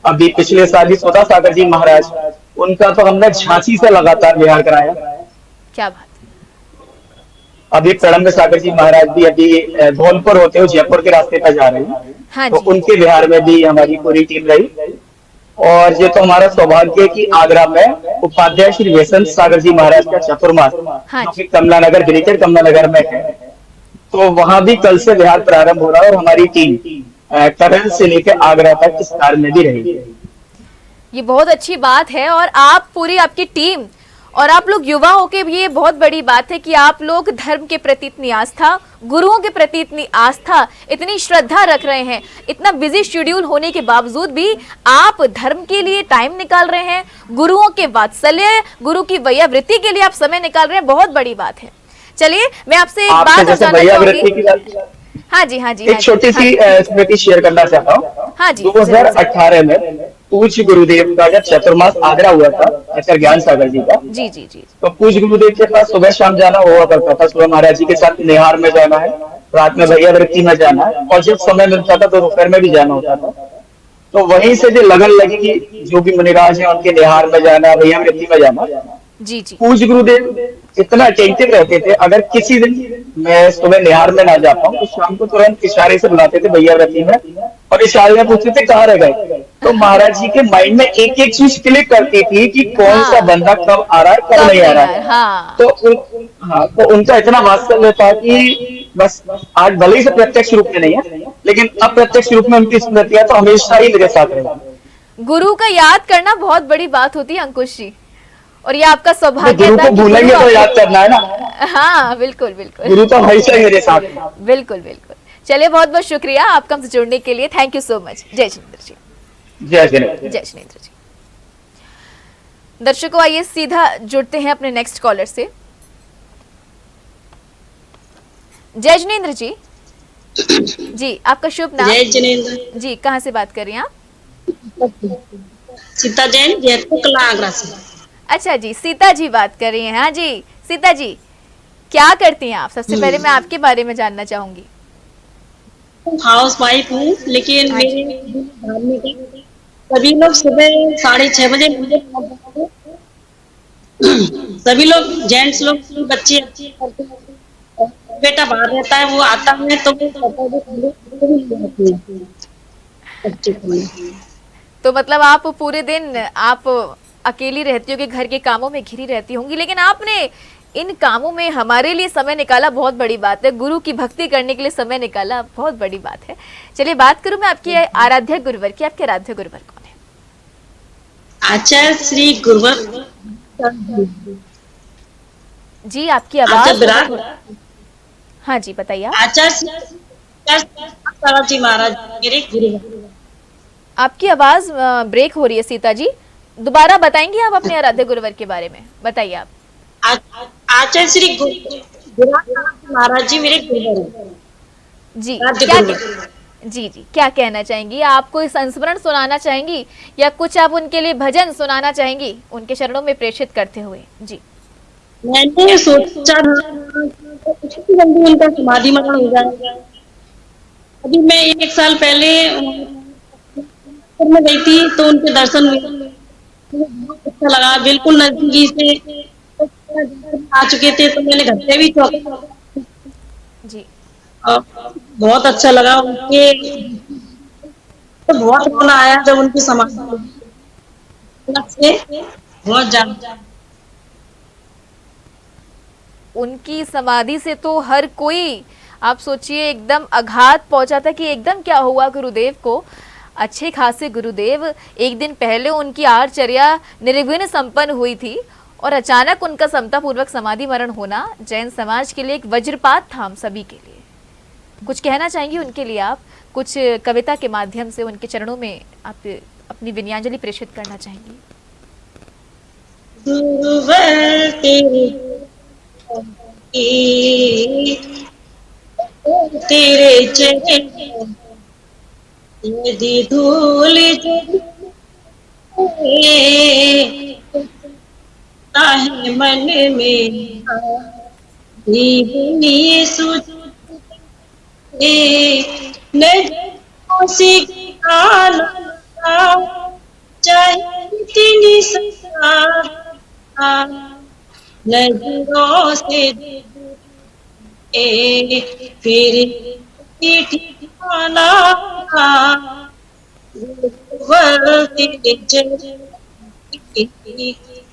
अभी पिछले साल ही स्वतः सागर जी महाराज, उनका तो हमने झांसी से लगातार विहार कराया। क्या बात। अभी प्रणम्य सागर जी महाराज भी अभी धौलपुर होते हुए जयपुर के रास्ते पर जा रहे हैं। हाँ तो उनके विहार में भी हमारी पूरी टीम रही। और ये तो हमारा सौभाग्य है कि आगरा में उपाध्याय श्री वैसंत सागर जी महाराज का चतुर्मास, जो कि कमला नगर, ग्रेटर कमला नगर में है, तो वहां भी कल से विहार प्रारंभ हो रहा है और हमारी टीम करल से लेकर आगरा तक इस कार्य में भी रहेगी। ये बहुत अच्छी बात है। और आप पूरी आपकी टीम और आप लोग युवा होके भी ये बहुत बड़ी बात है कि आप लोग धर्म के प्रति इतनी आस्था, गुरुओं के प्रति इतनी आस्था, इतनी श्रद्धा रख रहे हैं। इतना बिजी शेड्यूल होने के बावजूद भी आप धर्म के लिए टाइम निकाल रहे हैं, गुरुओं के वात्सल्य, गुरु की वैयावृत्ति के लिए आप समय निकाल रहे हैं, बहुत बड़ी बात है। चलिए मैं आपसे एक बात और जानना चाहूंगी। हाँ जी हाँ जी। एक छोटी सी स्मृति शेयर करना चाहता हूँ। हाँ जी। 2018 में पूज्य गुरुदेव का जब चतुर्मास आगरा हुआ था, आचार्य ज्ञान सागर जी का, जी जी जी, तो पूज्य गुरुदेव के पास सुबह शाम जाना हुआ करता था। सुबह महाराज जी के साथ निहार में जाना है, रात में वैयावृत्ति में जाना है, और जब समय मिलता था तो दोपहर में भी जाना होता था। तो वहीं से जो लगन लगी कि जो भी मुनिराज है उनके निहार में जाना, वैयावृत्ति में जाना। जी जी। पूज्य गुरुदेव इतना अटेंटिव रहते थे, अगर किसी दिन मैं सुबह निहार में ना जा पाऊँ तो शाम को तुरंत इशारे से बुलाते थे वैयावृत्ति में, और इशारे में पूछते थे कहाँ रह गए। तो महाराज जी के माइंड में एक एक चीज क्लिक करती थी कि कौन सा बंदा कब आ रहा है, कब नहीं आ रहा है। तो उनका इतना वात्सल्य था कि बस आज भले ही से प्रत्यक्ष रूप में नहीं है, लेकिन अप्रत्यक्ष रूप में उनकी स्मृतियां तो हमेशा ही मेरे साथ रहेगी। गुरु का याद करना बहुत बड़ी बात होती है अंकुश जी, और ये आपका सौभाग्य गुरु को भूलेंगे तो याद करना है ना। हाँ बिल्कुल बिल्कुल, गुरु तो हमेशा ही मेरे साथ। बिल्कुल बिल्कुल। चलिए बहुत बहुत शुक्रिया आपका हमसे जुड़ने के लिए, थैंक यू सो मच। जय जिनेंद्र जी। जय जिनेंद्र। जय जिनेंद्र जी। दर्शकों आइए सीधा जुड़ते हैं अपने नेक्स्ट कॉलर से। जय जिनेंद्र जी। जी आपका शुभ नाम? जय जिनेंद्र जी, कहाँ से बात कर रही हैं आप? सीता जैन, जयपुर कला आगरा से। अच्छा जी, सीता जी बात कर रही हैं। हाँ जी सीता जी, क्या करती हैं आप? सबसे पहले मैं आपके बारे में जानना चाहूंगी। हाउस वाइफ हूँ, लेकिन मेरे सभी लोग सुबह 6:30 बजे मुझे सभी लोग जेंट्स लोग, बच्चे बेटा बाहर रहता है, वो आता है तो मतलब आप पूरे दिन आप अकेली रहती होगी, घर के कामों में घिरी रहती होंगी, लेकिन आपने इन कामों में हमारे लिए समय निकाला, बहुत बड़ी बात है। गुरु की भक्ति करने के लिए समय निकाला, बहुत बड़ी बात है। चलिए बात करूं मैं आपकी आराध्य गुरुवर की। आपके आराध्य गुरुवर कौन है? आचार्य श्री गुरुवर जी। आपकी आवाज हाँ जी बताइए। आचार्य जी महाराज मेरे गुरुवर। आपकी आवाज ब्रेक हो रही है सीता जी, दोबारा बताएंगे आप अपने आराध्य गुरुवर के बारे में? बताइए आप। आचार्य श्री महाराज जी मेरे गुरुवर जी। क्या जी जी, क्या कहना चाहेंगी? आप कोई संस्मरण सुनाना चाहेंगी या कुछ आप उनके लिए भजन सुनाना चाहेंगी उनके चरणों में प्रेषित करते हुए? जी। मैंने सोचा था कुछ भी जल्दी उनका समाधि मरण हो जाए। अभी मैं 1 साल पहले में गई थी तो उनके दर्शन हुए, मुझे बहुत अच्छा लगा, बिल्कुल नजदीकी से आ चुके थे तो मैंने घर पे भी चौका जी। बहुत अच्छा लगा उनके, तो बहुत रोना आया जब उनकी समाधि से, बहुत ज्यादा। उनकी समाधि से तो हर कोई, आप सोचिए, एकदम आघात पहुंचा था कि एकदम क्या हुआ गुरुदेव को। अच्छे खासे गुरुदेव, एक दिन पहले उनकी आहारचर्या निर्विघ्न संपन्न हुई थी और अचानक उनका समता पूर्वक समाधि मरण होना जैन समाज के लिए एक वज्रपात था, हम सभी के लिए। कुछ कहना चाहेंगी उनके लिए आप? कुछ कविता के माध्यम से उनके चरणों में आप अपनी विनयांजलि प्रेषित करना चाहेंगी? तेरे चरण यदि धूल है मन में दीवनी चाहे नजरों से फिर ठिकाना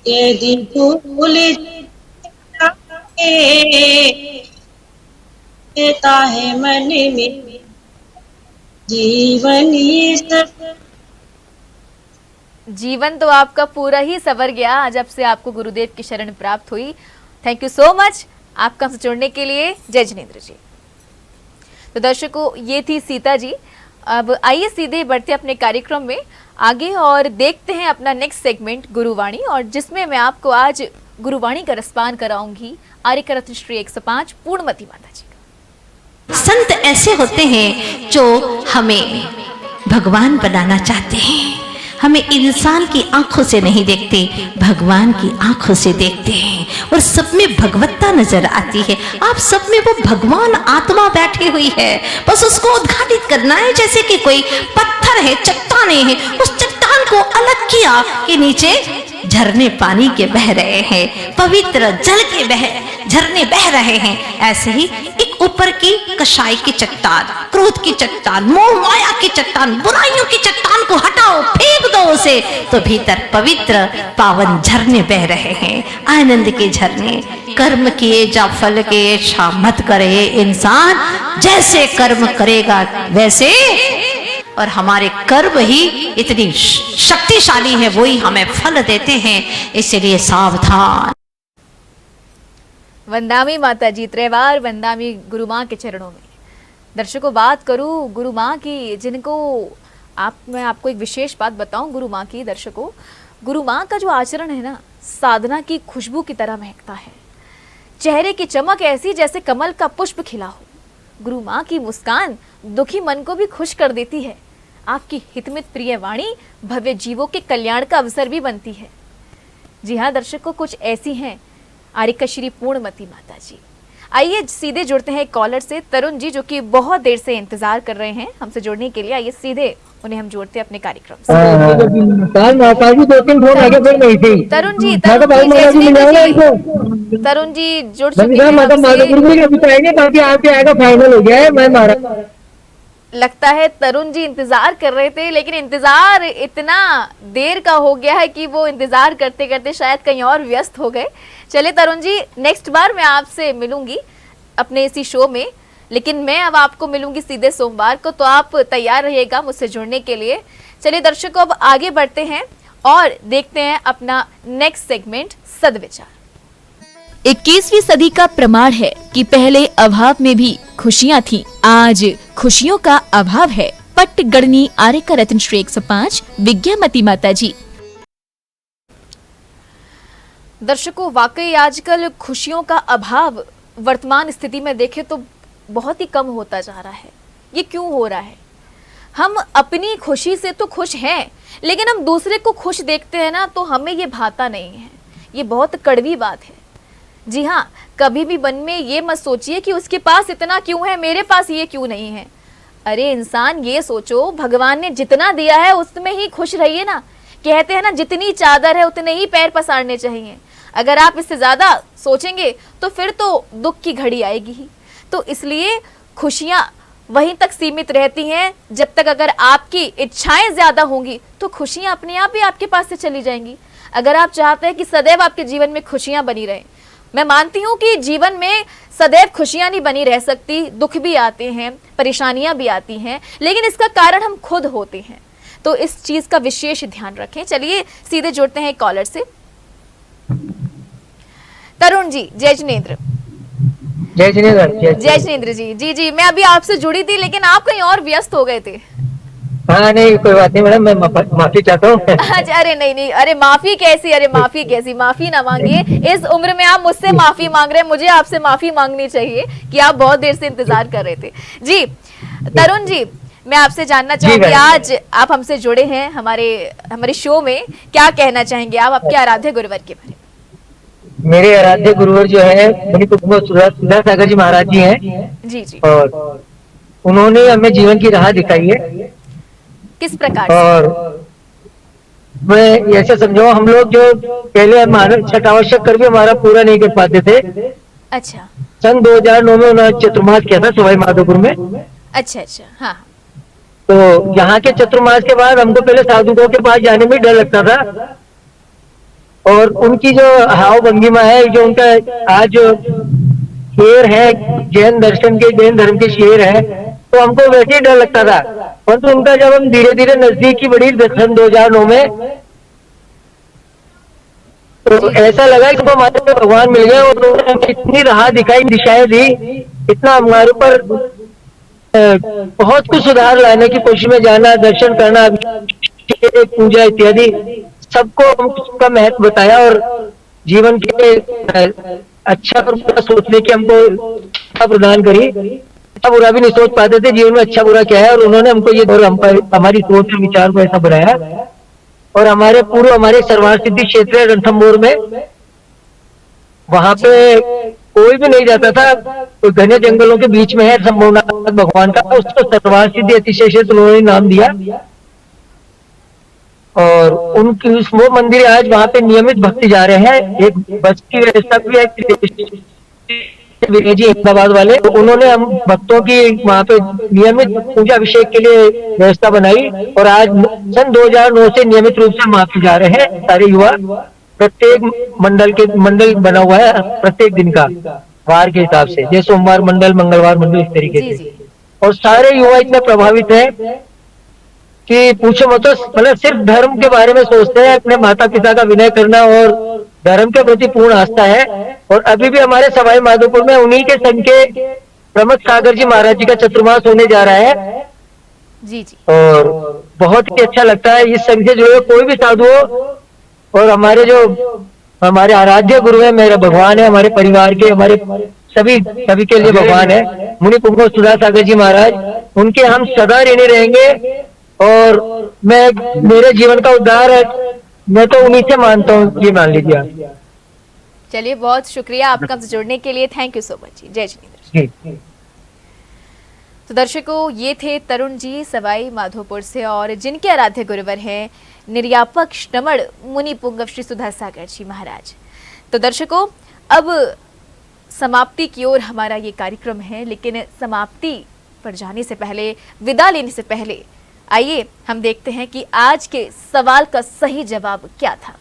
यदि भूल देता है मन में जीवन जीवन तो आपका पूरा ही सवर गया जब से आपको गुरुदेव की शरण प्राप्त हुई। थैंक यू सो मच आपका हमसे जुड़ने के लिए। जय जिनेंद्र जी। तो दर्शकों, ये थी सीता जी। अब आइए सीधे बढ़ते अपने कार्यक्रम में आगे और देखते हैं अपना नेक्स्ट सेगमेंट गुरुवाणी, और जिसमें मैं आपको आज गुरुवाणी का रसपान कराऊंगी आर्यका रत्न श्री 105 पूर्णमती माता जी का। संत ऐसे होते हैं जो हमें भगवान बनाना चाहते हैं। हमें इंसान की आंखों से नहीं देखते, भगवान की आंखों से देखते हैं और सब में भगवत्ता नजर आती है। आप सब में वो भगवान आत्मा बैठी हुई है, बस उसको उद्घाटित करना है। जैसे कि कोई पत्थर है, चट्टाने हैं, उस चट्टान को अलग किया कि नीचे झरने पानी के बह रहे हैं, पवित्र जल के झरने बह रहे हैं। ऐसे ही एक ऊपर की कषाय की चट्टान, क्रोध की चट्टान, मोह माया की चट्टान, बुराइयों की चट्टान को हटाओ, फेंक दो उसे, तो भीतर पवित्र पावन झरने बह रहे हैं, आनंद के झरने। कर्म किए जा फल के इच्छा मत करे इंसान, जैसे कर्म करेगा वैसे। और हमारे कर्म ही इतनी शक्तिशाली है, वही हमें फल देते हैं, इसलिए सावधान। वंदामी माता जी, त्रिवार वंदामी गुरु माँ के चरणों में। दर्शकों, बात करूँ गुरु माँ की, जिनको मैं आपको एक विशेष बात बताऊं गुरु माँ की। दर्शकों, गुरु माँ का जो आचरण है ना, साधना की खुशबू की तरह महकता है। चेहरे की चमक ऐसी जैसे कमल का पुष्प खिला हो। गुरु माँ की मुस्कान दुखी मन को भी खुश कर देती है। आपकी हितमित प्रिय वाणी भव्य जीवों के कल्याण का अवसर भी बनती है। जी हाँ दर्शकों, कुछ ऐसी हैं आर्यका श्री पूर्णमती माता जी। आइए सीधे जुड़ते हैं कॉलर से, तरुण जी, जो कि बहुत देर से इंतजार कर रहे हैं हमसे जुड़ने के लिए। आइए सीधे उन्हें हम जोड़ते हैं अपने कार्यक्रम से। तरुण जी, तरुण जी जुड़ चुके हैं। लगता है तरुण जी इंतजार कर रहे थे, लेकिन इंतजार इतना देर का हो गया है कि वो इंतजार करते करते शायद कहीं और व्यस्त हो गए। चले तरुण जी, नेक्स्ट बार मैं आपसे मिलूंगी अपने इसी शो में, लेकिन मैं अब आपको मिलूंगी सीधे सोमवार को, तो आप तैयार रहिएगा मुझसे जुड़ने के लिए। चलिए दर्शकों, अब आगे बढ़ते हैं और देखते हैं अपना नेक्स्ट सेगमेंट सदविचार। 21वीं सदी का प्रमाण है कि पहले अभाव में भी खुशियां थीं, आज खुशियों का अभाव है। पट्ट गणनी आर्यका रत्न श्री 105 विद्यामती माता जी। दर्शकों, वाकई आजकल खुशियों का अभाव वर्तमान स्थिति में देखें तो बहुत ही कम होता जा रहा है। ये क्यों हो रहा है? हम अपनी खुशी से तो खुश हैं, लेकिन हम दूसरे को खुश देखते हैं ना, तो हमें ये भाता नहीं है। ये बहुत कड़वी बात है। जी हाँ, कभी भी मन में ये मत सोचिए कि उसके पास इतना क्यों है, मेरे पास ये क्यों नहीं है। अरे इंसान, ये सोचो भगवान ने जितना दिया है उसमें ही खुश रहिए ना। कहते हैं ना, जितनी चादर है उतने ही पैर पसारने चाहिए। अगर आप इससे ज्यादा सोचेंगे तो फिर तो दुख की घड़ी आएगी ही। तो इसलिए खुशियां वहीं तक सीमित रहती हैं जब तक अगर आपकी इच्छाएं ज्यादा होंगी तो खुशियां अपने आप ही आपके पास से चली जाएंगी। अगर आप चाहते हैं कि सदैव आपके जीवन में खुशियां बनी रहें, मैं मानती हूं कि जीवन में सदैव खुशियां नहीं बनी रह सकती, दुख भी आते हैं, परेशानियां भी आती हैं, लेकिन इसका कारण हम खुद होते हैं। तो इस चीज का विशेष ध्यान रखें। चलिए सीधे जुड़ते हैं कॉलर से। तरुण जी, जय जिनेंद्र। जय जिनेंद्र। जय जिनेंद्र जी। जी जी, मैं अभी आपसे जुड़ी थी लेकिन आप कहीं और व्यस्त हो गए थे। हाँ नहीं, कोई बात नहीं मैडम, मैं माफी चाहता हूँ। अच्छा, अरे नहीं नहीं, अरे माफी कैसी, अरे माफी कैसी, माफी ना मांगिए। इस उम्र में आप मुझसे माफी मांग रहे हैं, मुझे आपसे माफी मांगनी चाहिए कि आप बहुत देर से इंतजार कर रहे थे। जी तरुण जी, मैं आपसे जानना चाहूंगी, आज आप हमसे जुड़े हैं हमारे शो में, क्या कहना चाहेंगे आप आपके आराध्य गुरुवर के बारे में? मेरे आराध्य गुरुवर जो है सुधा सागर जी महाराज जी हैं। जी जी। और उन्होंने हमें जीवन की राह दिखाई है। किस प्रकार? और मैं ऐसे समझो, हम लोग जो पहले हमारा छठ आवश्यक कर भी हमारा पूरा नहीं कर पाते थे। अच्छा। सन 2009 में उन्होंने चतुर्मास किया था सवाई माधोपुर में। अच्छा अच्छा, हाँ। तो यहाँ के चतुर्मास के बाद हमको पहले साधुओं के पास जाने में डर लगता था, और उनकी जो हाव भंगिमा है, जो उनका आज शेर है, जैन दर्शन के, जैन धर्म के शेर है, तो हमको वैसे ही डर लगता था। परंतु उनका जब हम धीरे धीरे नजदीक की बढ़ी सन 2009 में, तो ऐसा लगा कि हमारे पे भगवान मिल गए और उन्होंने हमें इतनी राह दिखाई, दिशाएं दी, इतना हमारे ऊपर बहुत कुछ सुधार लाने की कोशिश में जाना, दर्शन करना, पूजा इत्यादि सबको उसका महत्व बताया, और जीवन के अच्छा और बुरा सोचने की हमको प्रदान करी। अच्छा बुरा भी नहीं सोच पाते थे, जीवन में अच्छा बुरा क्या है, और उन्होंने हमको ये हमारी सोच और विचार को ऐसा बनाया। और हमारे सर्वार्थ सिद्धि क्षेत्र है रणथंभौर में, वहां पे कोई भी नहीं जाता था, तो घने जंगलों के बीच में है संभवनाथ भगवान का, उसको सर्वार्थ सिद्धि अतिशय क्षेत्र उन्होंने नाम दिया। और उनकी वो मंदिर आज वहां पे नियमित भक्ति जा रहे हैं। एक बस की व्यवस्था भी है विनय जी अहमदाबाद वाले, तो उन्होंने हम भक्तों की वहां पे नियमित पूजा अभिषेक के लिए व्यवस्था बनाई, और आज सन 2009 से नियमित रूप से वहां पे जा रहे हैं सारे युवा। प्रत्येक मंडल बना हुआ है प्रत्येक दिन का, वार के हिसाब से, जैसे सोमवार मंडल, मंगलवार मंडल, इस तरीके से। और सारे युवा इतने प्रभावित है कि पूछो मत। मतलब सिर्फ धर्म के बारे में सोचते हैं, अपने माता पिता का विनय करना और धर्म के प्रति पूर्ण आस्था है। और अभी भी हमारे सवाई माधोपुर में उन्हीं के संघ के प्रमथ सागर जी महाराज जी का चतुर्मास होने जा रहा है। जी जी। और बहुत ही अच्छा लगता है, इस संघ से जुड़े कोई भी साधु हो, और हमारे आराध्य गुरु है, मेरा भगवान है, हमारे परिवार के, हमारे सभी के लिए भगवान है, मुनि पुंगव सुधा सागर जी महाराज, उनके हम सदा ऋणी रहेंगे। और मेरे जीवन का उद्धार है, मैं तो उन्हीं से मानता हूँ, ये मान लीजिए आप। चलिए, बहुत शुक्रिया आपका हमसे जुड़ने के लिए, थैंक यू सो मच जी। जय जिनेंद्र। तो दर्शकों, ये थे तरुण जी सवाई माधोपुर से, और जिनके आराध्य गुरुवर हैं निर्यापक श्रमण मुनि पुंगव श्री सुधा सागर जी महाराज। तो दर्शकों, अब समाप्ति की ओर हमारा ये कार्यक्रम है, लेकिन समाप्ति पर जाने से पहले, विदा लेने से पहले, आइए हम देखते हैं कि आज के सवाल का सही जवाब क्या था।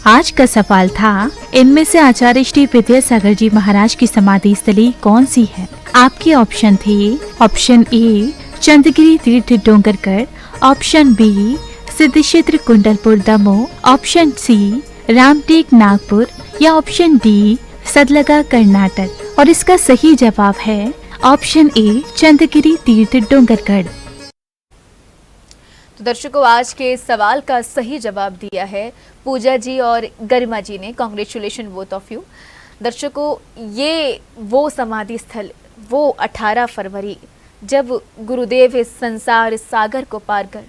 आज का सवाल था, इनमें से आचार्य श्री विद्यासागर जी महाराज की समाधि स्थली कौन सी है? आपके ऑप्शन थे, ऑप्शन ए चंद्रगिरी तीर्थ Dongargarh, option B सिद्धक्षेत्र Kundalpur Damoh, option C Ramtek Nagpur, या ऑप्शन डी सदलगा कर्नाटक। और इसका सही जवाब है ऑप्शन ए चंद्रगिरी तीर्थ डोंगरगढ़। तो दर्शकों, आज के सवाल का सही जवाब दिया है पूजा जी और गरिमा जी ने। Congratulation both of you. दर्शकों, ये वो समाधि स्थल, वो 18 फरवरी जब गुरुदेव इस संसार सागर को पार कर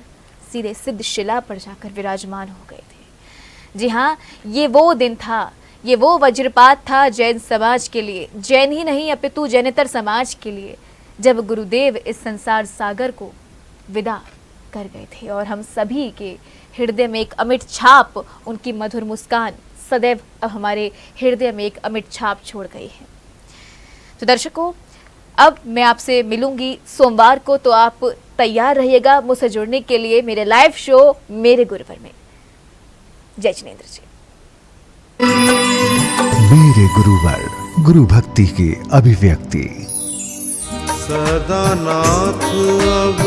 सीधे सिद्ध शिला पर जाकर विराजमान हो गए थे। जी हाँ, ये वो दिन था, ये वो वज्रपात था जैन समाज के लिए, जैन ही नहीं अपितु जैनेतर समाज के लिए, जब गुरुदेव इस संसार सागर को विदा कर गए थे और हम सभी के हृदय में एक अमिट छाप, उनकी मधुर मुस्कान सदैव अब हमारे हृदय में एक अमिट छाप छोड़ गई है। तो दर्शकों, अब मैं आपसे मिलूंगी सोमवार को, तो आप तैयार रहिएगा मुझसे जुड़ने के लिए मेरे लाइव शो मेरे गुरुवर में। जय जिनेंद्र जी। मेरे गुरुवर, गुरु भक्ति की अभिव्यक्ति। सदा नाथ अब